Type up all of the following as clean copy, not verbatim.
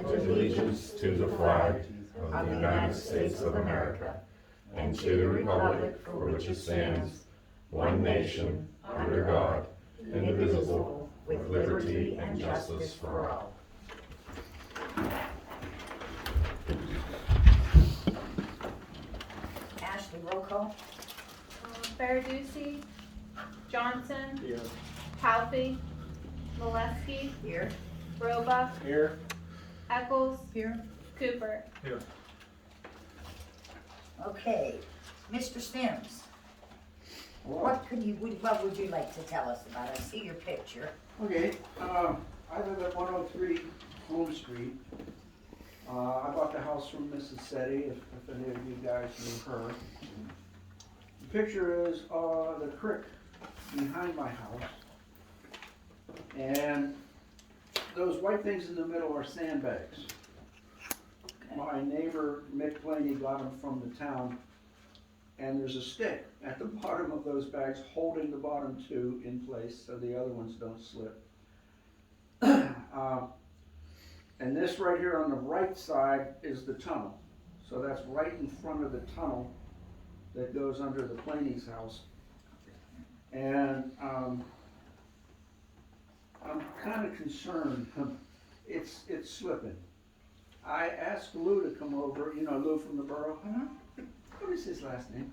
pledge allegiance to the flag of the United States of America and to the republic for which it stands, one nation, under God, indivisible, with liberty and justice for all. Ashley, roll call. Baraducci, Johnson, Here. Palfy, Molesky, Here. Roebuck, Here. Eccles, Here. Cooper. Here. Okay, Mr. Stims, what would you like to tell us about it? I see your picture. Okay, I live at 103 Home Street. I bought the house from Mrs. Setti, if any of you guys knew her. The picture is the creek behind my house. And those white things in the middle are sandbags. My neighbor, Mick Planey, got them from the town. And there's a stick at the bottom of those bags holding the bottom two in place so the other ones don't slip. And this right here on the right side is the tunnel. So that's right in front of the tunnel that goes under the Planey's house. And I'm kind of concerned. It's slipping. I asked Lou to come over, you know Lou from the borough. What is his last name?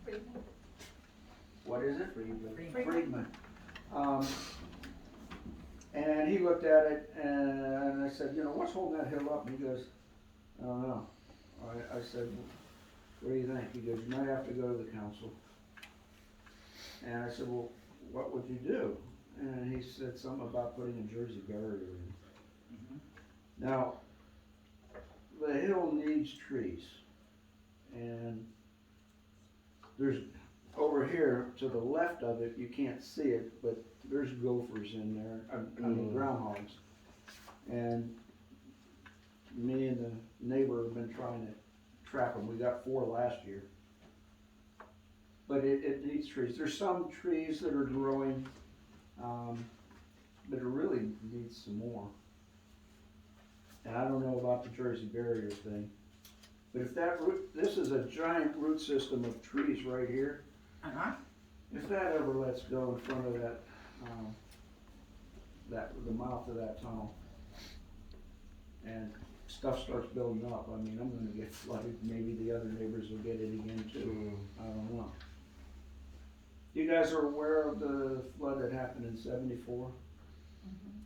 Friedman. What is it? Friedman. Friedman. And he looked at it and I said, you know, what's holding that hill up? And he goes, I don't know. I said, what do you think? He goes, you might have to go to the council. And I said, well, what would you do? And he said something about putting a Jersey barrier in. Now, the hill needs trees. And there's, over here to the left of it, you can't see it, but there's gophers in there, I mean groundhogs. And me and the neighbor have been trying to trap them. We got 4 last year. But it needs trees. There's some trees that are growing, but it really needs some more. And I don't know about the Jersey barrier thing. But if that root, this is a giant root system of trees right here. If that ever lets go in front of that, the mouth of that tunnel, and stuff starts building up, I mean, I'm gonna get flooded. Maybe the other neighbors will get it again too. I don't know. You guys are aware of the flood that happened in '74?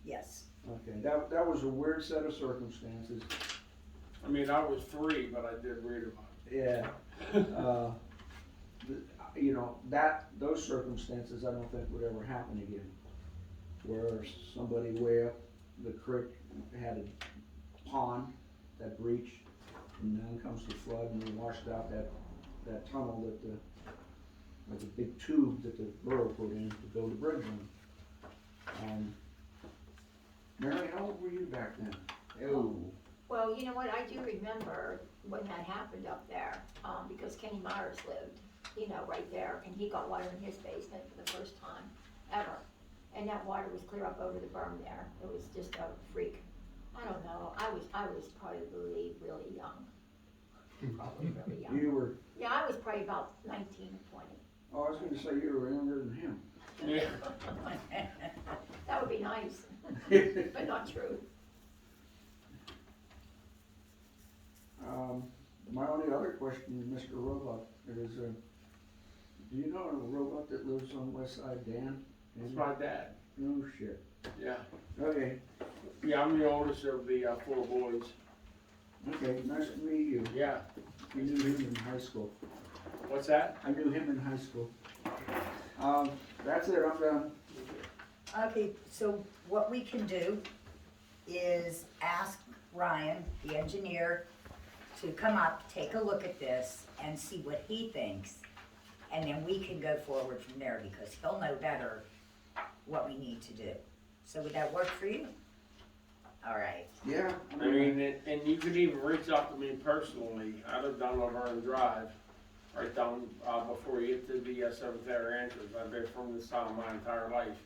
Yes. Okay, that was a weird set of circumstances. I mean, I was 3, but I did read about Yeah. You know, those circumstances I don't think would ever happen again. Where somebody way up the creek had a pond that breached, and then comes the flood and they washed out that tunnel like a big tube that the borough put in to build a bridge on. Mary, how old were you back then? Oh. Well, you know what, I do remember when that happened up there, because Kenny Myers lived, you know, right there, and he got water in his basement for the first time ever. And that water was clear up over the berm there. It was just a freak. I don't know, I was probably really young. Probably really young. You were, Yeah, I was probably about 19 or 20. oh, I was gonna say you were younger than him. it. That would be nice, but not true. My only other question, Mr. Roebuck, is, do you know a robot that lives on West Side, Dan? It's my dad. No shit. Yeah. Okay, Yeah, I'm the oldest of the 4 boys. okay, nice to meet you. Yeah. We knew him in high school. What's that? I knew him in high school. That's it, I'm done. Okay, so what we can do is ask Ryan, the engineer, to come up, take a look at this, and see what he thinks. And then we can go forward from there, because he'll know better what we need to do. So would that work for you? All right. Yeah. I mean, and you could even reach out to me personally. I live down Laverne Drive, right down before you get to the Seventh Air Ranchers. I've been from this town my entire life.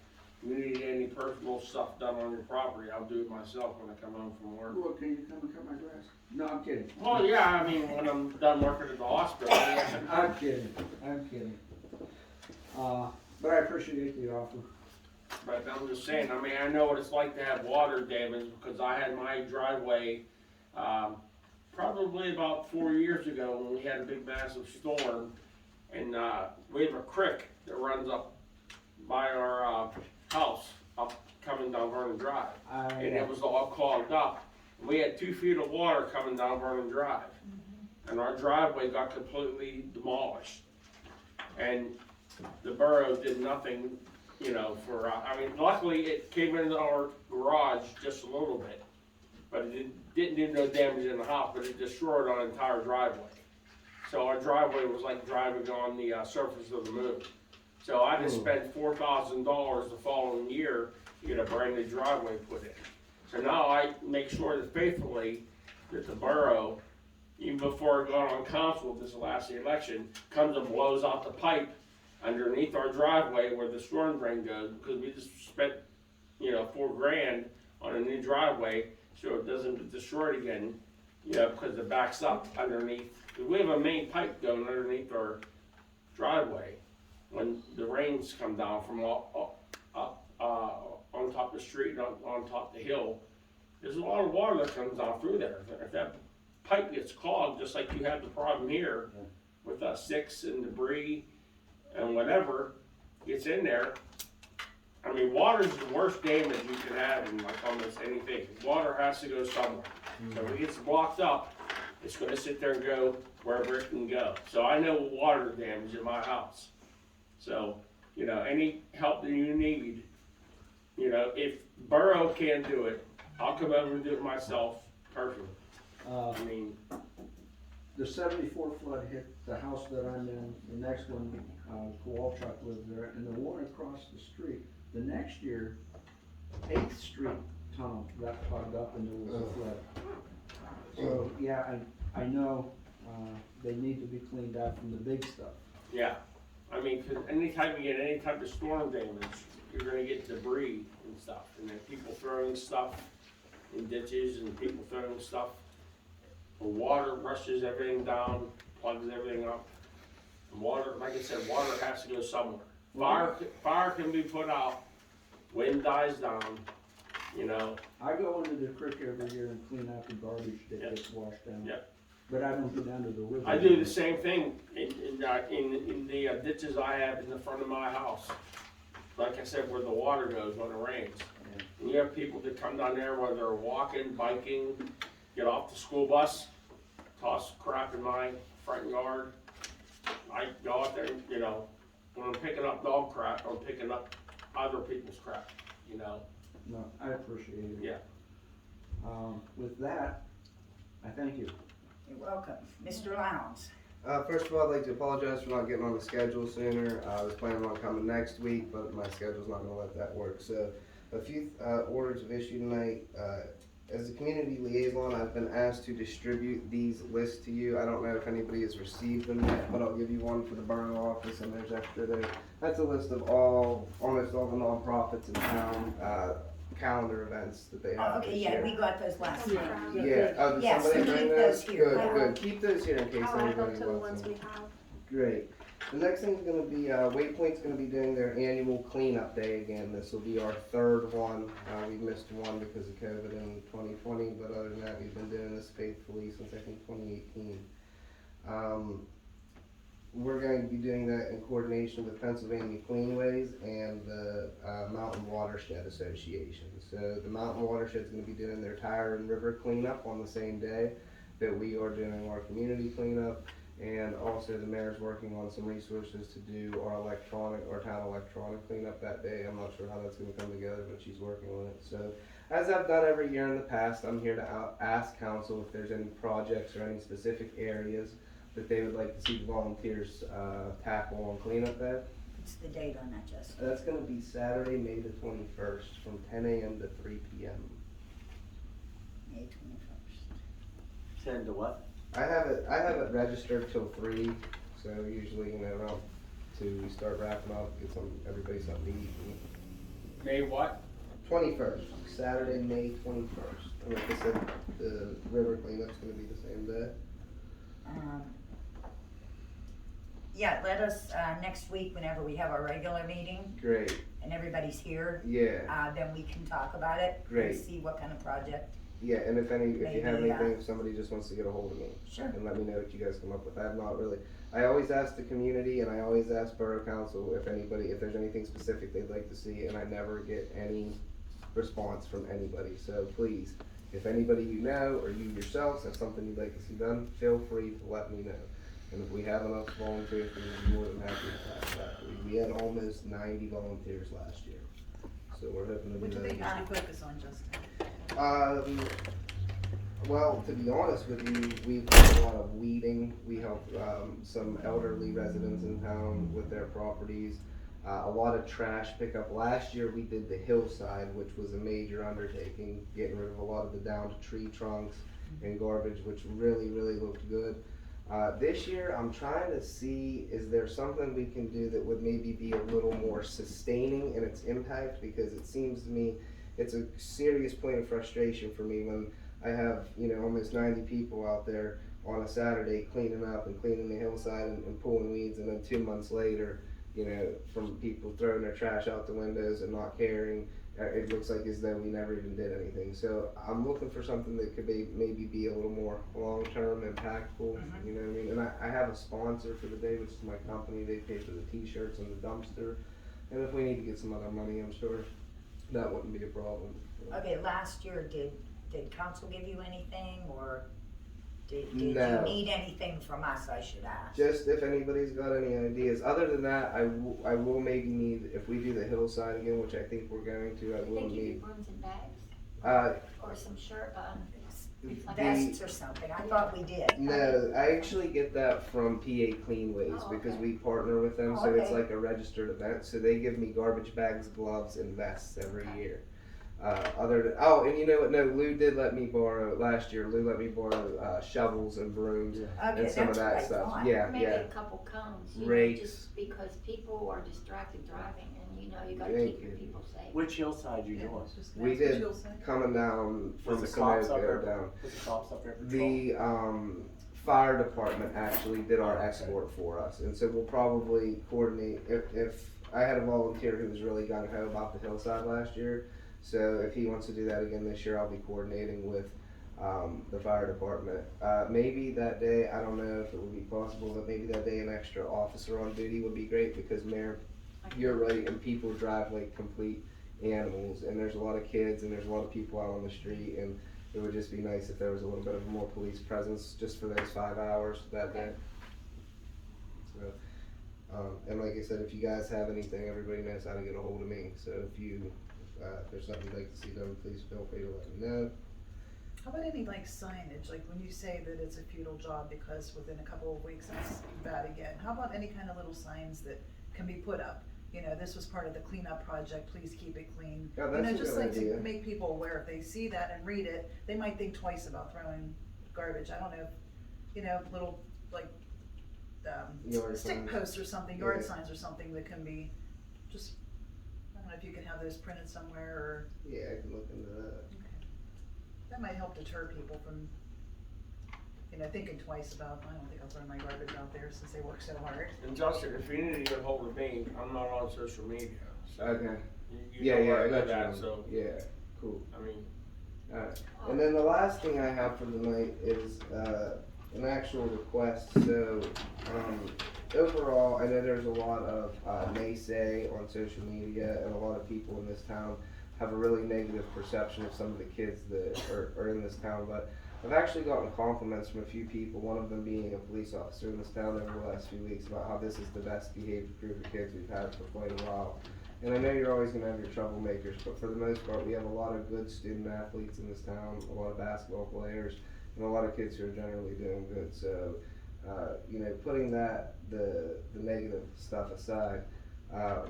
you need any personal stuff done on your property, I'll do it myself when I come home from work. Well, can you come and cut my grass? No, I'm kidding. Well, yeah, I mean, when I'm done working at the hospital, yeah. I'm kidding, I'm kidding. But I appreciate the offer. But I'm just saying, I mean, I know what it's like to have water damage, because I had my driveway, probably about 4 years ago when we had a big massive storm. And, we have a creek that runs up by our, house, up coming down Vernon Drive. And it was all clogged up. We had 2 feet of water coming down Vernon Drive. And our driveway got completely demolished. And the borough did nothing, you know, for, I mean, luckily it came into our garage just a little bit. But it didn't do no damage in the house, but it destroyed our entire driveway. So our driveway was like driving on the surface of the moon. So I just spent $4,000 the following year to get a brand new driveway put in. So now I make sure that faithfully that the borough, even before I got on council this last election, comes and blows out the pipe underneath our driveway where the storm drain goes, because we just spent, you know, $4,000 on a new driveway so it doesn't get destroyed again, you know, because it backs up underneath. We have a main pipe going underneath our driveway when the rains come down from on top of the street and on top of the hill. There's a lot of water that comes down through there. If that pipe gets clogged, just like you have the problem here with sticks and debris and whatever gets in there. I mean, water is the worst damage you can have in like almost anything. Water has to go somewhere. So if it gets blocked up, it's going to sit there and go wherever it can go. So I know water damage in my house. So, you know, any help that you need, you know, if borough can't do it, I'll come over and do it myself personally. I mean, The 74 flood hit the house that I'm in, the next one, Kowalchuk lived there, and the one across the street. The next year, 8th Street tunnel got plugged up and there was a flood. So, yeah, I know, they need to be cleaned out from the big stuff. yeah. I mean, 'cause anytime you get any type of storm damage, you're gonna get debris and stuff. And then people throwing stuff in ditches and people throwing stuff. The water rushes everything down, plugs everything up. And water, like I said, water has to go somewhere. Fire can be put out, wind dies down, you know. I go into the creek every year and clean out the garbage that gets washed down. Yep. But I don't go down to the river. I do the same thing in the ditches I have in the front of my house. Like I said, where the water goes when it rains. Yeah. And you have people that come down there, whether they're walking, biking, get off the school bus, toss crap in my front yard. I go out there, you know, when I'm picking up dog crap, I'm picking up other people's crap, you know. No, I appreciate it. Yeah. With that, I thank you. You're welcome. Mr. Lowndes. First of all, I'd like to apologize for not getting on the schedule sooner. I was planning on coming next week, but my schedule's not gonna let that work. So, a few orders of issue tonight. As a community liaison, I've been asked to distribute these lists to you. I don't know if anybody has received them yet, but I'll give you one for the borough office, and there's extra there. That's a list of almost all the nonprofits in town, calendar events that they have Okay, this yeah, year. we got those last time. Yeah, oh, did Yes, somebody keep bring those those? here. Good, good. Keep those here in case I'll add them anybody to the wants ones them. we have. Great. The next thing's gonna be, Waypoint's gonna be doing their annual cleanup day again. This will be our third one. We missed one because of COVID in 2020, but other than that, we've been doing this faithfully since I think 2018. We're going to be doing that in coordination with Pennsylvania Cleanways and the Mountain Watershed Association. So the Mountain Watershed's going to be doing their tire and river cleanup on the same day that we are doing our community cleanup, and also the mayor's working on some resources to do our town electronic cleanup that day. I'm not sure how that's going to come together, but she's working on it. So as I've done every year in the past, I'm here to ask council if there's any projects or any specific areas that they would like to see volunteers tackle on cleanup day. What's the date on that, Justin? That's going to be Saturday, May the 21st from 10 a.m. to 3 p.m. May 21st. 10 to what? I have it registered till 3, so usually, around 2 we start wrapping up, get everybody something to eat. May what? 21st, Saturday, May 21st. And like I said, the river cleanup's gonna be the same day. Yeah, let us, next week, whenever we have our regular meeting Great, and everybody's here, yeah, then we can talk about it. Great. And see what kind of project. yeah, and if you have Maybe, anything, if somebody just wants to get a hold of me. Sure. And let me know what you guys come up with. I always ask the community and I always ask Borough Council if there's anything specific they'd like to see, and I never get any response from anybody. So please, if anybody you know or you yourselves have something you'd like to see done, feel free to let me know. And if we have enough volunteers, we'll be more than happy to pass that. We had almost 90 volunteers last year. So we're hoping to What do do they that. usually focus on, Justin? Well, to be honest with you, we've done a lot of weeding. We help some elderly residents in town with their properties. A lot of trash pickup. Last year we did the hillside, which was a major undertaking, getting rid of a lot of the downed tree trunks and garbage, which really, really looked good. This year I'm trying to see, is there something we can do that would maybe be a little more sustaining in its impact, because it seems to me it's a serious point of frustration for me when I have, almost 90 people out there on a Saturday cleaning up and cleaning the hillside and pulling weeds, and then 2 months later, from people throwing their trash out the windows and not caring, it looks like as though we never even did anything. So I'm looking for something that could maybe be a little more long-term, impactful, you know what I mean? And I have a sponsor for the day, which is my company. They pay for the t-shirts and the dumpster. And if we need to get some other money, I'm sure that wouldn't be a problem. Okay, last year, did council give you anything, or did you No. need anything from us, I should ask? Just if anybody's got any ideas. Other than that, I will maybe need, if we do the hillside again, which I think we're going to, I Did they will give you need, brooms and bags? Or some shirt, Vests or something, I thought we did. no, I actually get that from PA Cleanways Oh, because okay. we partner with them, Oh, so it's okay. like a registered event. So they give me garbage bags, gloves, and vests every year. And you know what? No, Lou did let me borrow last year. Lou let me borrow shovels and brooms Okay, and some of that's what that I stuff. thought. Yeah, maybe yeah. a couple cones, Rakes. just because people are distracted driving, and you gotta Thank keep your you. people safe. Which hillside you Yeah, doing? I was just gonna We ask what did you'll say. coming down from Was the cops up Sunoco there? down. Was the cops up there patrolling? The fire department actually did our escort for us, and so we'll probably coordinate. If I had a volunteer who was really gung ho about the hillside last year, so if he wants to do that again this year, I'll be coordinating with the fire department. Maybe that day, I don't know if it would be possible, but maybe that day an extra officer on duty would be great, because Mayor, you're right, and people drive like complete animals, and there's a lot of kids and there's a lot of people out on the street, and it would just be nice if there was a little bit of more police presence just for those 5 hours that day. So, and like I said, if you guys have anything, everybody knows how to get a hold of me. So if there's something you'd like to see done, please feel free to let me know. How about any like signage, like when you say that it's a futile job because within a couple of weeks it's bad again, how about any kind of little signs that can be put up? This was part of the cleanup project, please keep it clean. Yeah, that's a Just good like idea. to make people aware, if they see that and read it, they might think twice about throwing garbage. I don't know, little like, Yard stick signs. posts or something, yard Yeah. signs or something that can be just, I don't know if you can have those printed somewhere, or Yeah, I can look into that. that might help deter people from, thinking twice about, I don't think I'll throw my garbage out there since they work so hard. And Justin, if you need to get hold of me, I'm not on social media. So Okay. you Yeah, know yeah, where I I live got at, you. so, Yeah, cool. I mean, Alright. And then the last thing I have for tonight is an actual request. So overall, I know there's a lot of naysay on social media, and a lot of people in this town have a really negative perception of some of the kids that are in this town. But I've actually gotten compliments from a few people, one of them being a police officer in this town over the last few weeks, about how this is the best behaved group of kids we've had for quite a while. And I know you're always going to have your troublemakers, but for the most part, we have a lot of good student athletes in this town, a lot of basketball players, and a lot of kids who are generally doing good. So, putting the negative stuff aside,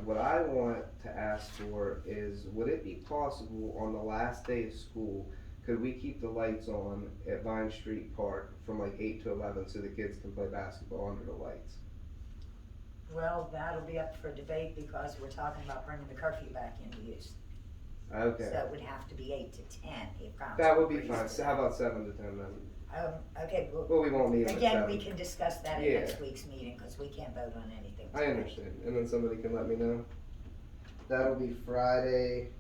what I want to ask for is, would it be possible on the last day of school, could we keep the lights on at Vine Street Park from like 8 to 11 so the kids can play basketball under the lights? Well, that'll be up for debate because we're talking about bringing the curfew back into use. Okay, So it would have to be 8 to 10 if council. that would be agrees fine. to So how about 7 to 10 then? Okay, well, Well, we won't meet at again, 7. we can discuss that at Yeah. next week's meeting, cause we can't vote on anything I tonight. understand, and then somebody can let me know. That'll be Friday,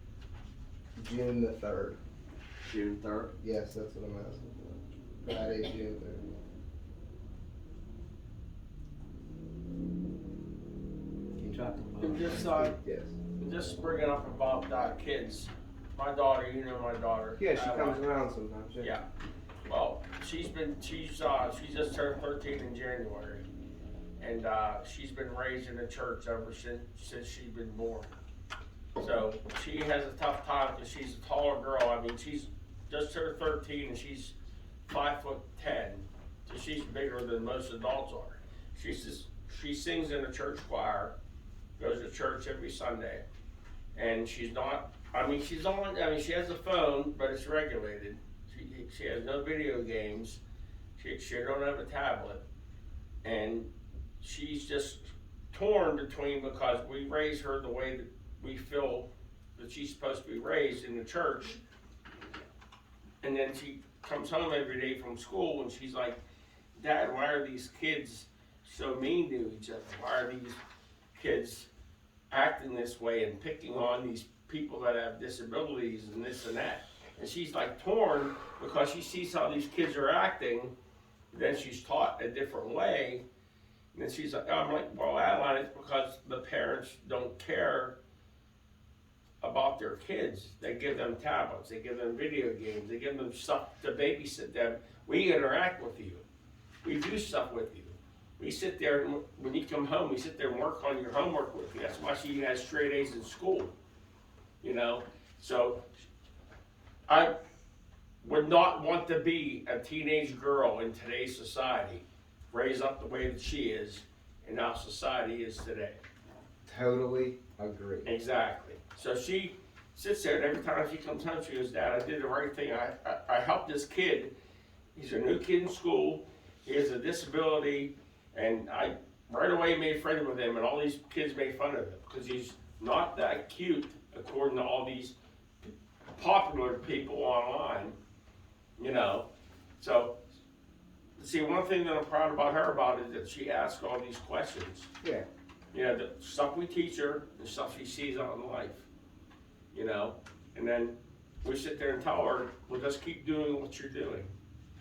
June the 3rd. June 3rd. Yes, that's what I'm asking for. Friday, June 3rd. You talking And just, Yes. just bringing up about kids. My daughter, you know my daughter. Yeah, she comes around sometimes. Yeah. Well, she's just turned 13 in January, and she's been raised in the church ever since she's been born. So she has a tough time because she's a taller girl. I mean, she's just turned 13 and she's 5'10", so she's bigger than most adults are. She sings in the church choir, goes to church every Sunday, and she's not. I mean, she has a phone, but it's regulated. She has no video games. She don't have a tablet, and she's just torn between, because we raise her the way that we feel that she's supposed to be raised in the church, and then she comes home every day from school and she's like, Dad, why are these kids so mean to each other? Why are these kids acting this way and picking on these people that have disabilities and this and that? And she's like torn because she sees how these kids are acting, then she's taught a different way. And then she's like, I'm like, well, Adeline, it's because the parents don't care about their kids. They give them tablets, they give them video games, they give them stuff to babysit them. We interact with you. We do stuff with you. We sit there, and when you come home, we sit there and work on your homework with you. That's why she has straight A's in school, you know? So I would not want to be a teenage girl in today's society, raised up the way that she is, and how society is today. Totally agree. Exactly. So she sits there, and every time she comes home, she goes, Dad, I did the right thing. I helped this kid. He's a new kid in school. He has a disability, and I right away made friends with him, and all these kids made fun of him because he's not that cute, according to all these popular people online, you know. So, see, one thing that I'm proud about her about is that she asks all these questions. Yeah. You know, the stuff we teach her, the stuff she sees out in life, you know, and then we sit there and tell her, well, just keep doing what you're doing.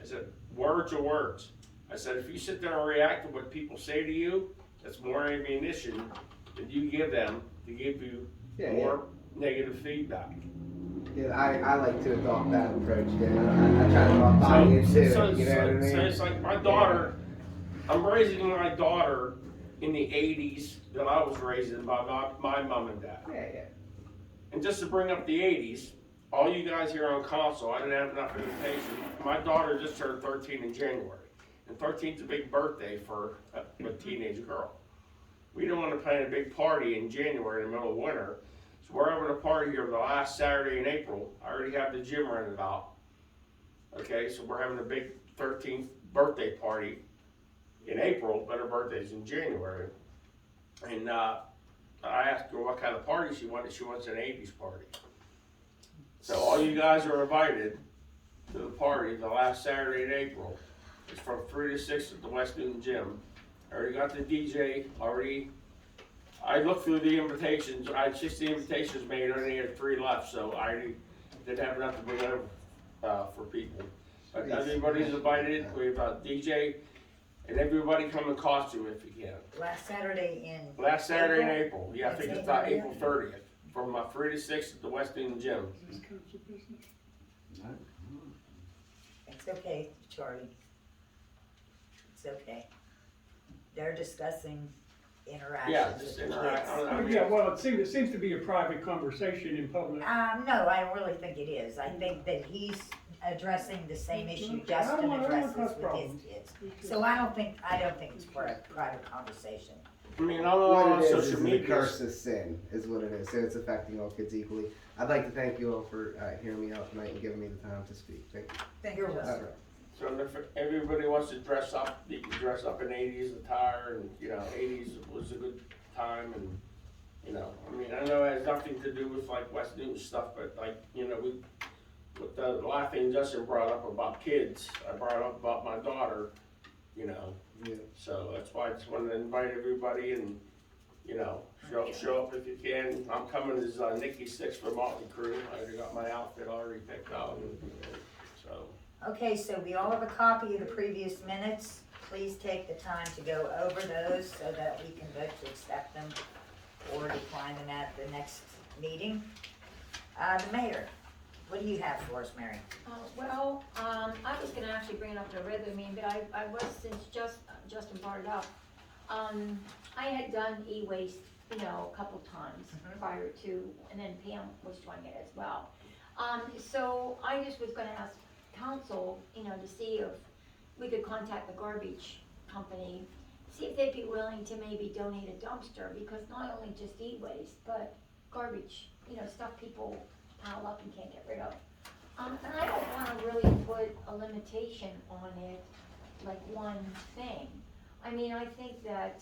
I said, words are words. I said, if you sit there and react to what people say to you, that's more ammunition that you give them to give you more negative feedback. Yeah, I like to adopt that approach. Yeah, I try to embody it too. So You know what I mean? it's like my daughter, I'm raising my daughter in the 80s that I was raised in by my mom and dad. Yeah, yeah. And just to bring up the 80s, all you guys here on console, I didn't have enough information. My daughter just turned 13 in January. And 13's a big birthday for a teenage girl. We didn't want to plan a big party in January in the middle of winter. So we're having a party here the last Saturday in April. I already have the gym rented out. Okay, so we're having a big 13th birthday party in April, but her birthday's in January. And I asked her what kind of party she wanted. She wants an 80s party. So all you guys are invited to the party the last Saturday in April. It's from 3 to 6 at the West Newton Gym. I already got the DJ already. I looked through the invitations. I had 60 invitations made. I only had 3 left, so I already didn't have enough to bring over for people. But everybody's invited. We have a DJ, and everybody come in costume if you can. Last Saturday in. Last Saturday in April. Yeah, I That's think it's April, April 30th, from 3 to 6 at the West Newton Gym. It's okay, Charlie. It's okay. They're discussing interactions Yeah, with just the interact. kids. I mean, Yeah, well, it seems to be a private conversation in public. No, I don't really think it is. I think that he's addressing the same issue Okay, I Justin don't want addresses cause with his problems. kids. So I don't think it's for a private conversation. I mean, I'm What on it is social the media. curse of sin is what it is. So it's affecting all kids equally. I'd like to thank you all for hearing me out tonight and giving me the time to speak. Thank you. Thank you, You're Justin. So if everybody wants to dress up, you can dress up in 80s attire, and you know, 80s was a good time, and You know, I mean, I know it has nothing to do with like West Newton stuff, but like, you know, with the last thing Justin brought up about kids, I brought up about my daughter, you know. Yeah. So that's why I just wanted to invite everybody and, you know, show up if you can. I'm coming as Nikki Six for Motley Crue. I already got my outfit already picked out, so. Okay, so we all have a copy of the previous minutes. Please take the time to go over those so that we can vote to accept them or decline them at the next meeting. The mayor, what do you have for us, Mary? I was gonna actually bring it up at a regular meeting, but I was, since Justin brought it up, I had done e-waste, you know, a couple times prior to, and then Pam was doing it as well. So I just was gonna ask council, you know, to see if we could contact the garbage company, see if they'd be willing to maybe donate a dumpster, because not only just e-waste, but garbage, you know, stuff people pile up and can't get rid of. And I don't wanna really put a limitation on it, like one thing. I mean, I think that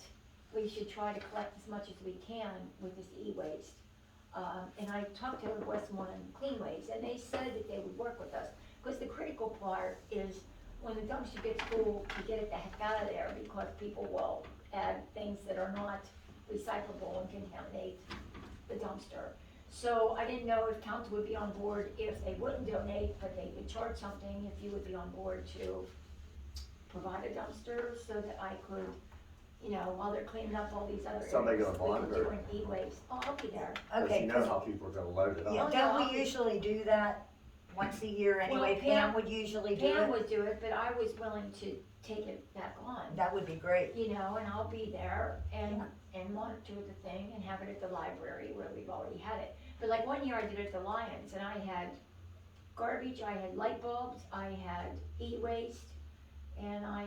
we should try to collect as much as we can with this e-waste. And I talked to Westmoreland Clean Waste, and they said that they would work with us, because the critical part is when the dumpster gets full, to get it the heck out of there, because people will add things that are not recyclable and contaminate the dumpster. So I didn't know if council would be on board if they wouldn't donate, but they would charge something, if you would be on board to provide a dumpster so that I could, you know, while they're cleaning up all these other areas. Somebody gonna we bond could or- do an e-waste. Oh, I'll be there. Cause Okay, you know 'cause- how people are gonna load it yeah, up. yeah, don't I'll we be- usually do that once a year anyway? Well, Pam Pam- would usually do Pam it. would do it, but I was willing to take it back on, That would be great. you know, and I'll be there and monitor the thing and have it at the library where we've already had it. But like one year I did it at the Lions, and I had garbage, I had light bulbs, I had e-waste, and I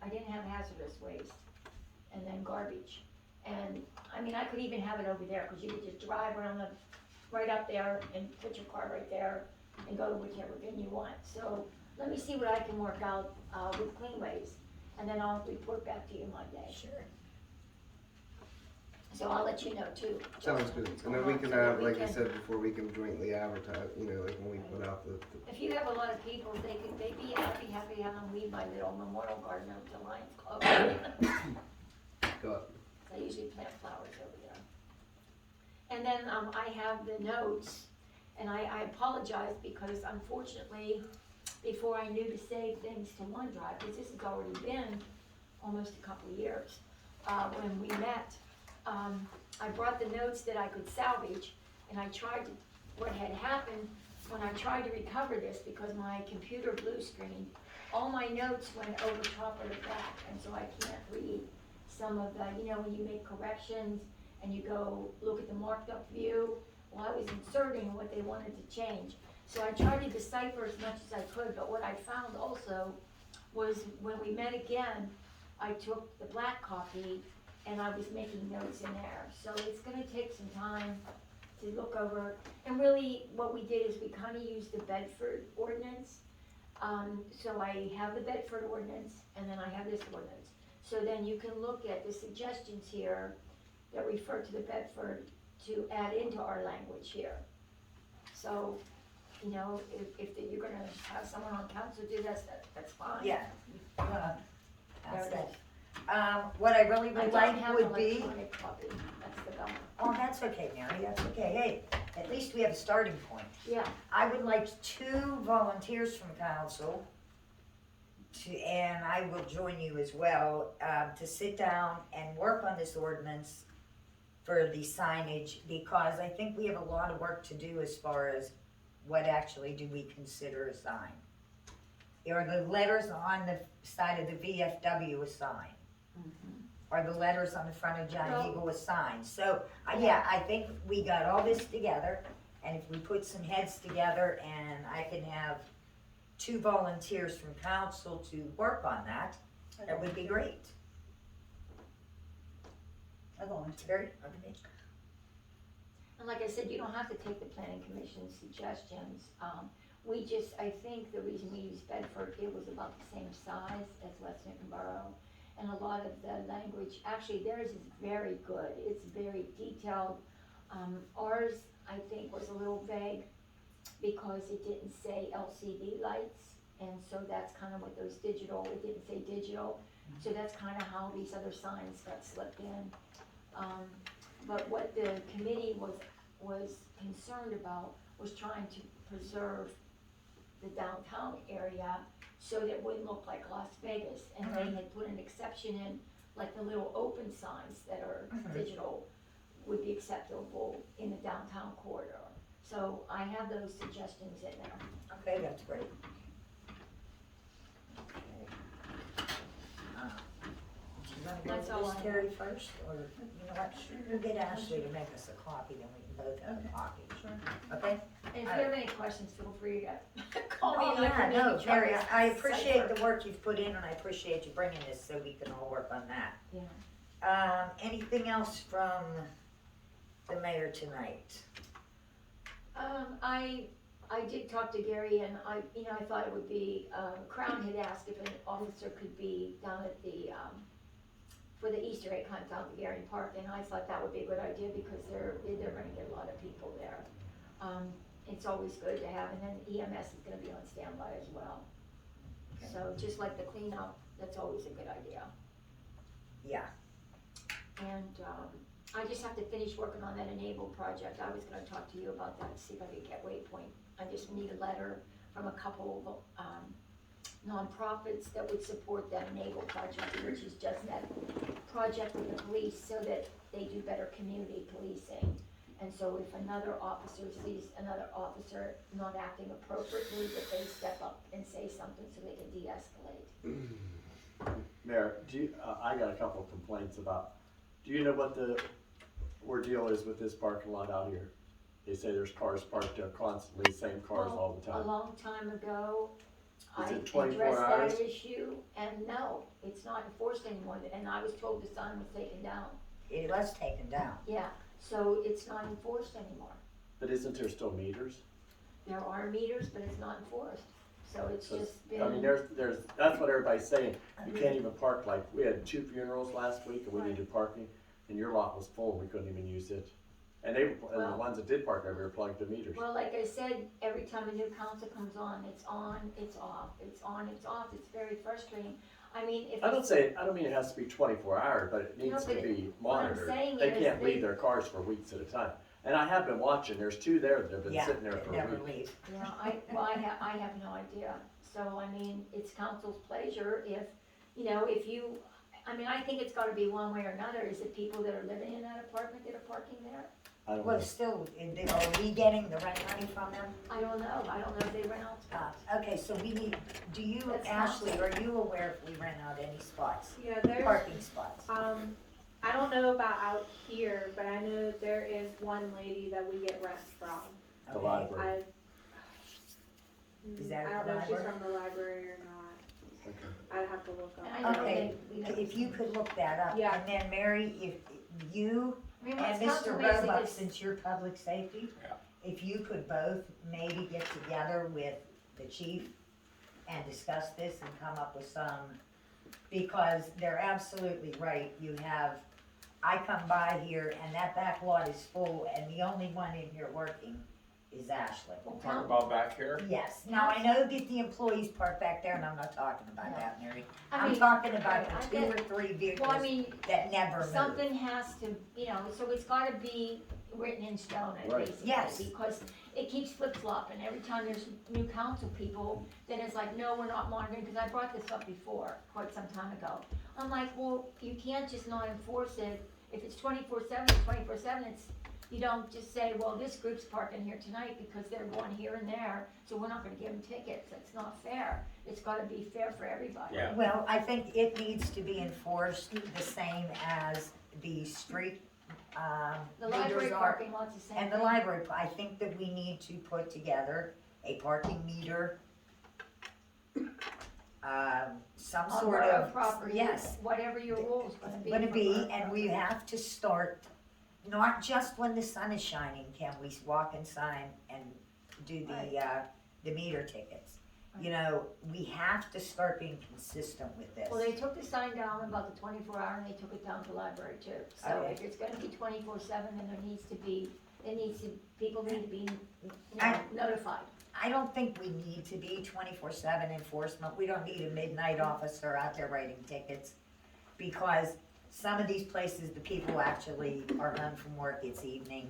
didn't have hazardous waste, and then garbage. And, I mean, I could even have it over there, cause you could just drive around right up there and put your car right there and go to whichever bin you want. So, let me see what I can work out, with Clean Waste, and then I'll report back to you Monday. Sure. So I'll let you know too. Sounds good. And then we can, like you said before, we can jointly advertise, you know, like when we put out the If you have a lot of people, they'd be happy having me my little memorial garden over to Lions Club. go. I usually plant flowers over there. And then, I have the notes, and I apologize because unfortunately, before I knew to save things to OneDrive, because this has already been almost a couple of years, when we met, I brought the notes that I could salvage, and I tried to, what had happened when I tried to recover this, because my computer blue screen, all my notes went over top of the back, and so I can't read some of the, you know, when you make corrections and you go look at the marked up view, well, I was inserting what they wanted to change. So I tried to decipher as much as I could, but what I found also was when we met again, I took the black copy and I was making notes in there. So it's gonna take some time to look over. And really, what we did is we kinda used the Bedford ordinance. So I have the Bedford ordinance, and then I have this ordinance. So then you can look at the suggestions here that refer to the Bedford to add into our language here. So, you know, if you're gonna have someone on council do this, that's fine. Yeah. That's There it that. is. What I really I would don't like have would an be, electronic copy, that's the bummer. oh, that's okay, Mary, that's okay. Hey, at least we have a starting point. Yeah, I would like 2 volunteers from council to, and I will join you as well, to sit down and work on this ordinance for the signage, because I think we have a lot of work to do as far as what actually do we consider a sign. Are the letters on the side of the VFW a sign? Are the letters on the front of John No. Eagle a sign? So, yeah, I think we got all this together, and if we put some heads together, and I can have 2 volunteers from council to work on that, that would be great. I volunteer. Terry, okay. and like I said, you don't have to take the planning commission's suggestions. I think the reason we used Bedford, it was about the same size as West Newton Borough. and a lot of the language, actually theirs is very good, it's very detailed. Ours, I think, was a little vague because it didn't say LCD lights, and so that's kind of what those digital, it didn't say digital, so that's kind of how these other signs got slipped in. But what the committee was concerned about was trying to preserve the downtown area so that it wouldn't look like Las Vegas, and they had put an exception in, like the little open signs that are digital would be acceptable in the downtown corridor. So I have those suggestions in there. Okay, that's great. Okay. Do you wanna That's go all with I this, Terry, first, or, you know what, we'll get Ashley to make us a copy, then we can both have a copy, Sure. okay? And if you have any questions, feel free to call me Oh, and I yeah, can no, maybe try Terry, to I appreciate cipher. the work you've put in, and I appreciate you bringing this so we can all work on that. Yeah. Anything else from the mayor tonight? I did talk to Gary and I thought it would be, Crown had asked if an officer could be down at the, for the Easter egg hunt down at Gary Park, and I thought that would be a good idea because they're gonna get a lot of people there. It's always good to have, and then EMS is gonna be on standby as well. So just like the cleanup, that's always a good idea. Yeah, And, I just have to finish working on that Enable project. I was gonna talk to you about that, see if I could get Waypoint. I just need a letter from a couple of, nonprofits that would support that Enable project, which is just that project with the police so that they do better community policing. And so if another officer sees another officer not acting appropriately, that they step up and say something so they can de-escalate. Mayor, I got a couple of complaints about, do you know what the ordeal is with this parking lot out here? They say there's cars parked there constantly, same cars all the A time. long time ago, Is I it 24 addressed hours? that issue, and no, it's not enforced anymore, and I was told the sign was taken down. it was taken down. Yeah, so it's not enforced anymore. But isn't there still meters? There are meters, but it's not enforced, so it's So, just been. I mean, there's, that's what everybody's saying. You can't even park, like, we had 2 funerals last week and we needed parking, and your lot was full, we couldn't even use it. And and the Well- ones that did park there, we were plugged the meters. Well, like I said, every time a new council comes on, it's on, it's off, it's on, it's off, it's very frustrating. I mean, if. I don't mean it has to be 24 hours, but it needs to but be what I'm monitored. saying They is can't they- leave their cars for weeks at a time. And I have been watching, there's 2 there that have been Yeah, sitting there it for a never week. leaves. Yeah, I have no idea. So, I mean, it's council's pleasure if, if you, I mean, I think it's gotta be one way or another. Is it people that are living in that apartment that are parking there? I don't Well, know. still, are we getting the rent money from them? I don't know. I don't know if they rent out spots. Okay, so we need, do you, That's Ashley, council. are you aware if we rent out any spots, Yeah, there's, parking spots? I don't know about out here, but I know there is one lady that we get rent from. The Okay. library. Is that I at don't the know if she's library? from the library or not. Okay. I'd have to look And up. I know Okay, they- if you could look that up, Yeah. and then Mary, if you I mean, and what's council Mr. basically Roebuck, just- since you're public safety, Yeah. if you could both maybe get together with the chief and discuss this and come up with some, because they're absolutely right, I come by here and that back lot is full, and the only one in here working is Ashley. Well, Talk about back here. Yes, now I know that the employees park back there, and I'm not talking about Yeah. that, Mary. I I'm mean, talking about I the 2 get- or 3 Well, I vehicles mean, that never move. something has to, so it's gotta be written in stone, Right. basically. Yes. Because it keeps flip-flopping. Every time there's new council people, then it's like, no, we're not monitoring, because I brought this up before, quite some time ago. I'm like, well, you can't just not enforce it. If it's 24/7, it's 24/7, you don't just say, well, this group's parking here tonight because they're going here and there, so we're not gonna give them tickets. That's not fair. It's gotta be fair for everybody. Yeah. Well, I think it needs to be enforced the same as the street, The library meters are. parking lot's the same And the thing. library, I think that we need to put together a parking meter, some On sort borough of, property, yes, whatever your rule's gonna be. gonna for be, borough and we property. have to start, not just when the sun is shining, can we walk inside and do the meter tickets. You know, we have to start being consistent with this. Well, they took the sign down about the 24-hour and they took it down to library too. So Okay. if it's gonna be 24/7, then people need to be, I- notified. I don't think we need to be 24/7 enforcement. We don't need a midnight officer out there writing tickets. Because some of these places, the people actually are home from work, it's evening.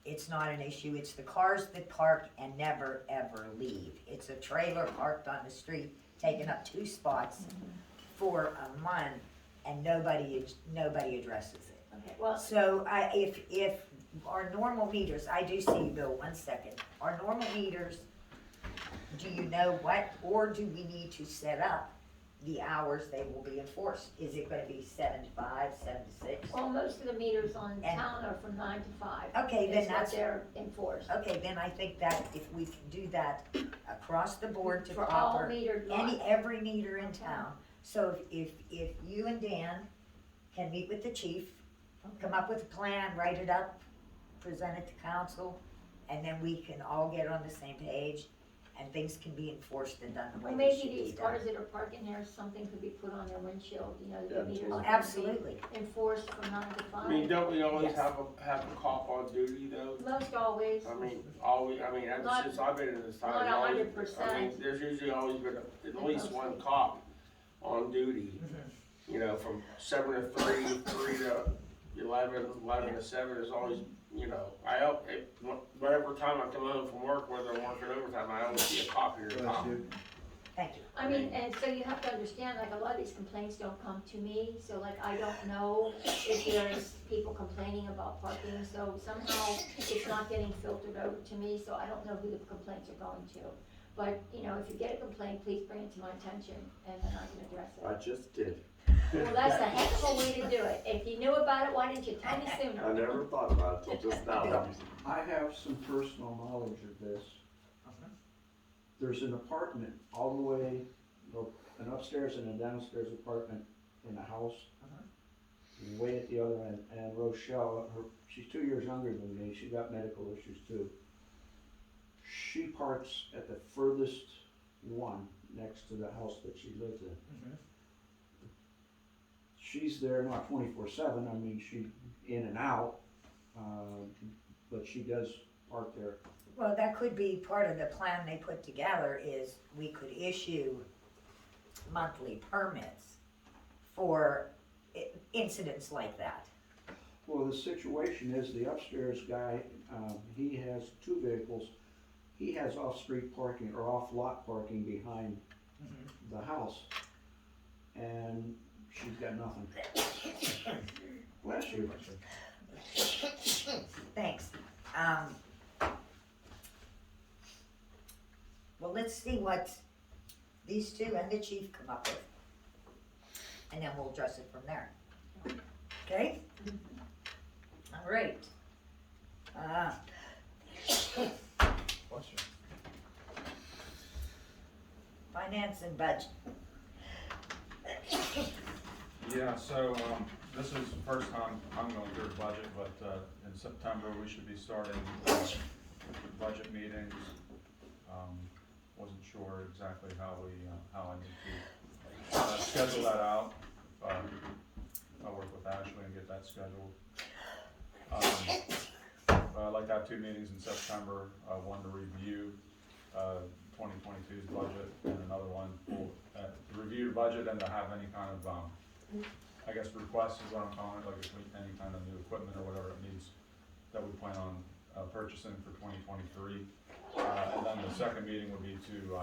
It's not an issue. It's the cars that park and never, ever leave. It's a trailer parked on the street, taking up 2 spots for a month, and nobody addresses it. Okay, well, So if our normal meters, I do see you, Bill, 1 second. Our normal meters, do you know what, or do we need to set up the hours they will be enforced? Is it gonna be 7 to 5, 7 to 6? well, most of the meters on And- town are from 9 to 5. Okay, then Is what that's, they're enforced. okay, then I think that if we can do that across the board to For all cover metered any, lots. every meter in Okay. town. So if you and Dan can meet with the chief, come up with a plan, write it up, present it to council, and then we can all get on the same page, and things can be enforced and done the way Well, they maybe should be these done. cars that are parking there, something could be put on their windshield, the Yeah, meters totally. are gonna Absolutely. be enforced from 9 to 5. I mean, don't we always Yes. have a cop on duty though? Most always. Ever Not- since I've been in this town. not there's always- 100%. I mean, there's usually always been at least one cop on duty, you know, from 7 to 3, 3 to 11, 11 to 7 is always, you know, whatever time I come home from work, whether I'm working overtime, I always see a cop here. Bless you. Thank you. I mean, and so you have to understand, like, a lot of these complaints don't come to me, so like, I don't know if there's people complaining about parking, so somehow it's not getting filtered over to me, so I don't know who the complaints are going to. But, you know, if you get a complaint, please bring it to my attention, and then I can address I it. just did. Well, that's a heck of a way to do it. If you knew about it, why didn't you tell me I sooner? never thought about it till just now. I have some personal knowledge of this. There's an apartment all the way, an upstairs and a downstairs apartment in a house. Way at the other end, and Rochelle, she's 2 years younger than me, she got medical issues too. She parks at the furthest one next to the house that she lives in. She's there not 24/7, I mean, she in and out, but she does park there. Well, that could be part of the plan they put together, is we could issue monthly permits for incidents like that. Well, the situation is the upstairs guy, he has 2 vehicles. He has off-street parking or off-lot parking behind the house. And she's got nothing. Bless you. Thanks. Well, let's see what these two and the chief come up with. And then we'll address it from there. Okay? All right. Finance and budget. Yeah, so, this is the first time I'm going through the budget, but, in September, we should be starting, with budget meetings. Wasn't sure exactly how I need to, schedule that out. I'll work with Ashley and get that scheduled. I'd like to have 2 meetings in September, one to review, 2022's budget, and another one to review the budget and to have any kind of, I guess requests is what I'm calling it, like if we, any kind of new equipment or whatever it needs that we plan on purchasing for 2023. And then the second meeting would be to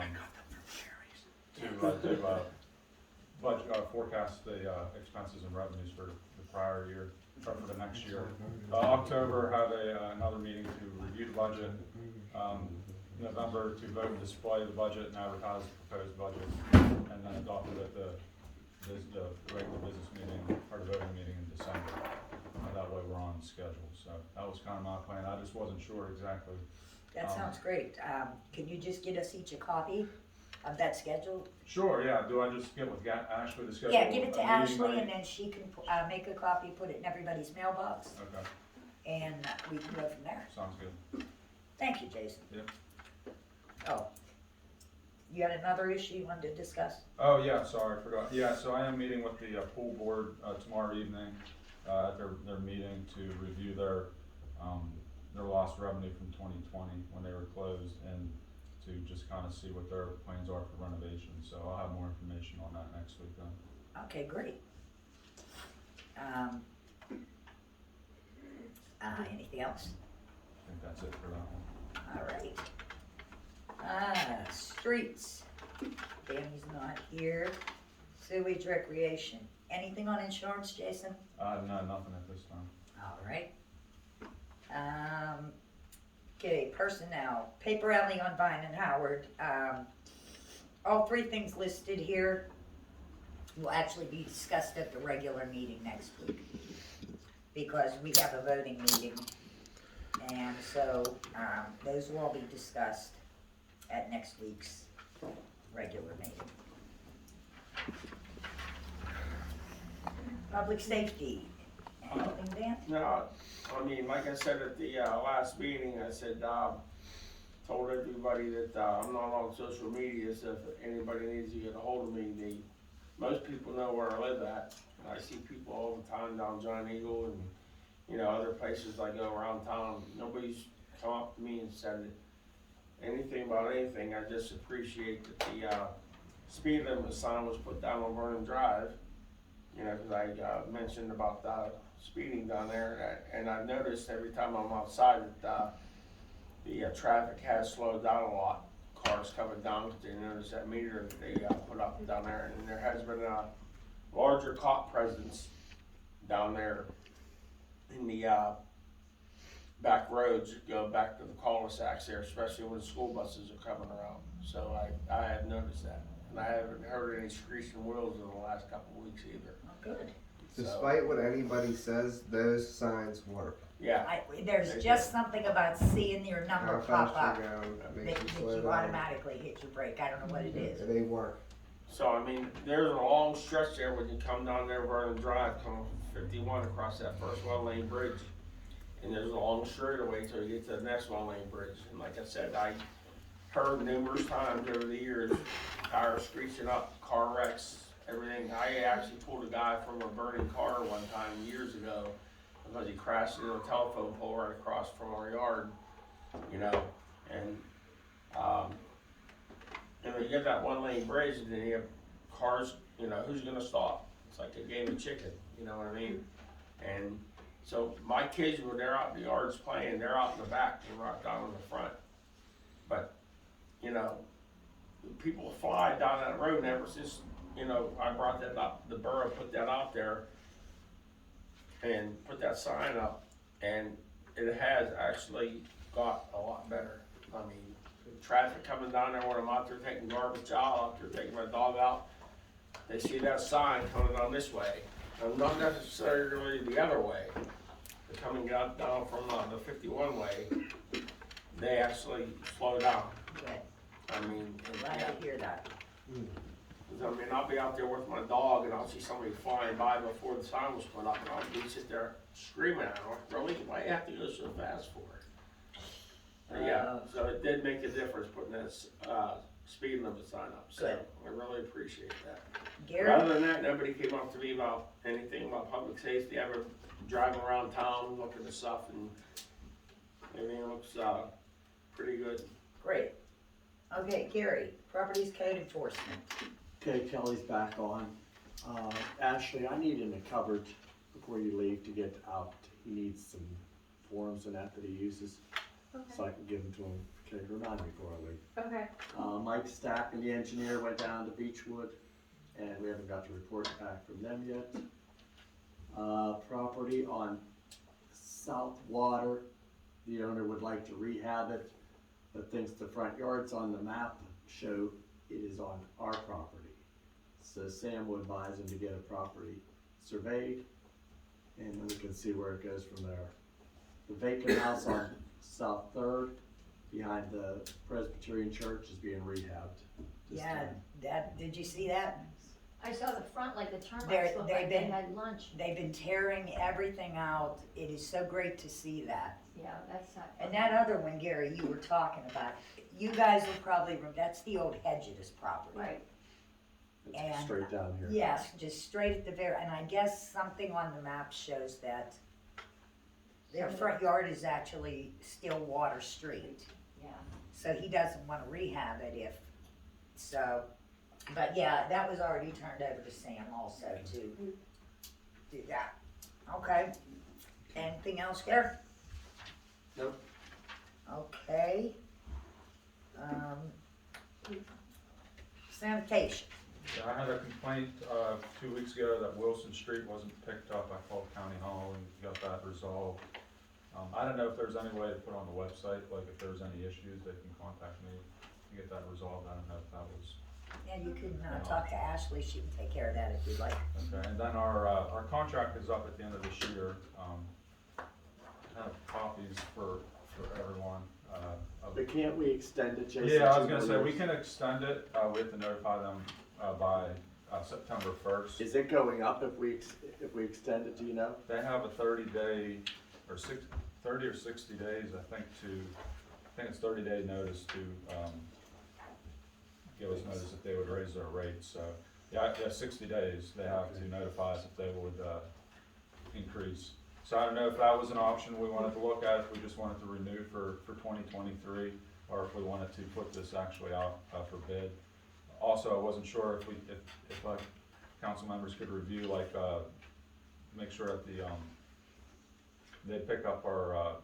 budget, forecast the expenses and revenues for the prior year, or for the next year. October, have another meeting to review the budget. November, to vote and display the budget and advertise the proposed budget, and then adopt it at the regular business meeting, or the voting meeting in December. That way we're on schedule, so that was kind of my plan. I just wasn't sure exactly. That sounds great. Can you just get us each a copy of that schedule? Sure, yeah. Do I just get with Ashley the schedule? Yeah, give it to a meeting Ashley night? and then she can make a copy, put it in everybody's mailbox, Okay, and we can go from there. sounds good. Thank you, Jason. Yep. Oh, you had another issue you wanted to discuss? Oh, yeah, sorry, I forgot. Yeah, so I am meeting with the pool board tomorrow evening at their meeting to review their lost revenue from 2020 when they were closed, and to just kind of see what their plans are for renovation. So I'll have more information on that next week then. Okay, great. Anything else? I think that's it for that one. All right. Streets. Danny's not here. Sewage recreation. Anything on insurance, Jason? No, nothing at this time. All right. Okay, personnel. Paper alley on Vine and Howard. All three things listed here will actually be discussed at the regular meeting next week, because we have a voting meeting, and so those will all be discussed at next week's regular meeting. Public safety, anything, Dan? No, I mean, like I said at the last meeting, I said, told everybody that I'm not on social media, so if anybody needs to get a hold of me, most people know where I live at. And I see people all the time down John Eagle and, you know, other places I go around town. Nobody's come up to me and said anything about anything. I just appreciate that the speed limit sign was put down on Vernon Drive. You know, because I mentioned about speeding down there, and I've noticed every time I'm outside that the traffic has slowed down a lot. Cars coming down, because they noticed that meter that they put up down there, and there has been a larger cop presence down there in the back roads, go back to the cul-de-sacs there, especially when school buses are coming around. So I have noticed that, and I haven't heard any screeching wheels in the last couple of weeks either. Oh, good. Despite what anybody says, those signs work. Yeah. There's just something about seeing your number How pop fast up you're going, that that makes you slow you down. automatically hit your brake. I don't know what it is. They work. So, I mean, there's a long stretch there when you come down there Vernon Drive, come 51 across that first one-lane bridge. And there's a long straightaway till you get to the next one-lane bridge. And like I said, I heard numerous times over the years, tires screeching up, car wrecks, everything. I actually pulled a guy from a burning car one time years ago because he crashed into a telephone pole right across from our yard, you know. And when you get that one-lane bridge, and then you have cars, you know, who's gonna stop? It's like a game of chicken, you know what I mean? And so my kids, when they're out in the yards playing, they're out in the back, they're not down in the front. But, you know, people fly down that road, and ever since, you know, I brought that up, the borough put that out there and put that sign up, and it has actually got a lot better. I mean, traffic coming down there when I'm out there taking garbage out there taking my dog out, they see that sign coming down this way, and not necessarily the other way. They're coming down from the 51 way, they actually slow down. Good. I mean, Glad yeah. to hear that. 'Cause, I mean, I'll be out there with my dog and I'll see somebody flying by before the sign was put up, and I'll be sitting there screaming at them, really, why you have to go so fast for it? Yeah, so it did make a difference putting that speed limit sign up, so Good. I really appreciate that. Gary? Other than that, nobody came up to me about anything about public safety. I've been driving around town looking at stuff, and everything looks pretty good. Great. Okay, Gary, properties code enforcement. Okay, Kelly's back on. Ashley, I need in the cupboard before you leave to get out. He needs some forms and that he uses, so I can give them to him. Okay, remind me before I leave. Okay. Mike Stack and the engineer went down to Beechwood, and we haven't got the report back from them yet. Property on South Water, the owner would like to rehab it, but thinks the front yards on the map show it is on our property. So Sam would advise him to get a property surveyed, and then we can see where it goes from there. The vacant house on South Third, behind the Presbyterian Church, is being rehabbed this Yeah, time. did you see that? I saw the front, like the They're- termites looked they've like they been- had lunch. They've been tearing everything out. It is so great to see that. Yeah, that's not. And that other one, Gary, you were talking about, you guys will probably, that's the old Hedges property. Right. It's And- straight down here. Yes, just straight at the very, and I guess something on the map shows that their front yard is actually still Water Street. Yeah. So he doesn't wanna rehab it if, so, but yeah, that was already turned over to Sam also to do that. Okay, anything else, Gary? Nope. Okay. Sanitation. Yeah, I had a complaint, 2 weeks ago that Wilson Street wasn't picked up. I called County Hall and got that resolved. I don't know if there's any way to put on the website, like if there's any issues, they can contact me to get that resolved. I don't know if that was, Yeah, you can talk to Ashley, she can take care of that if you'd like. okay. And then our contract is up at the end of this year. I have copies for everyone, of But can't we extend it, Jason? Yeah, I was 2 gonna more say, we years? can extend it, we have to notify them, by, September 1st. Is it going up if we extend it, do you know? They have a 30-day, or 30 or 60 days, I think it's 30-day notice to, give us notice if they would raise their rates, so, yeah, 60 days, they have to notify us if they would, increase. So I don't know if that was an option we wanted to look at, if we just wanted to renew for 2023, or if we wanted to put this actually out, for bid. Also, I wasn't sure if like, council members could review, like, make sure that they pick up our,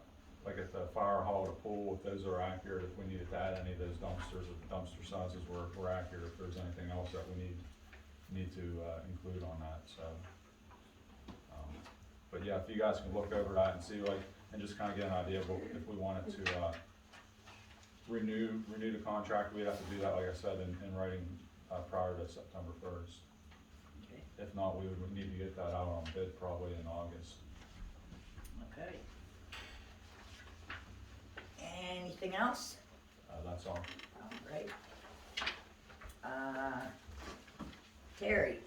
like at the fire hall, the pool, if those are accurate, if we needed to add any of those dumpsters, if the dumpster sizes were accurate, if there's anything else that we need to, include on that, so. But yeah, if you guys can look over that and see, like, and just kinda get an idea of if we wanted to, renew the contract, we'd have to do that, like I said, in writing, prior to September 1st. Okay. If not, we would need to get that out on bid probably in August. Okay. Anything else? That's all. All right. Terry.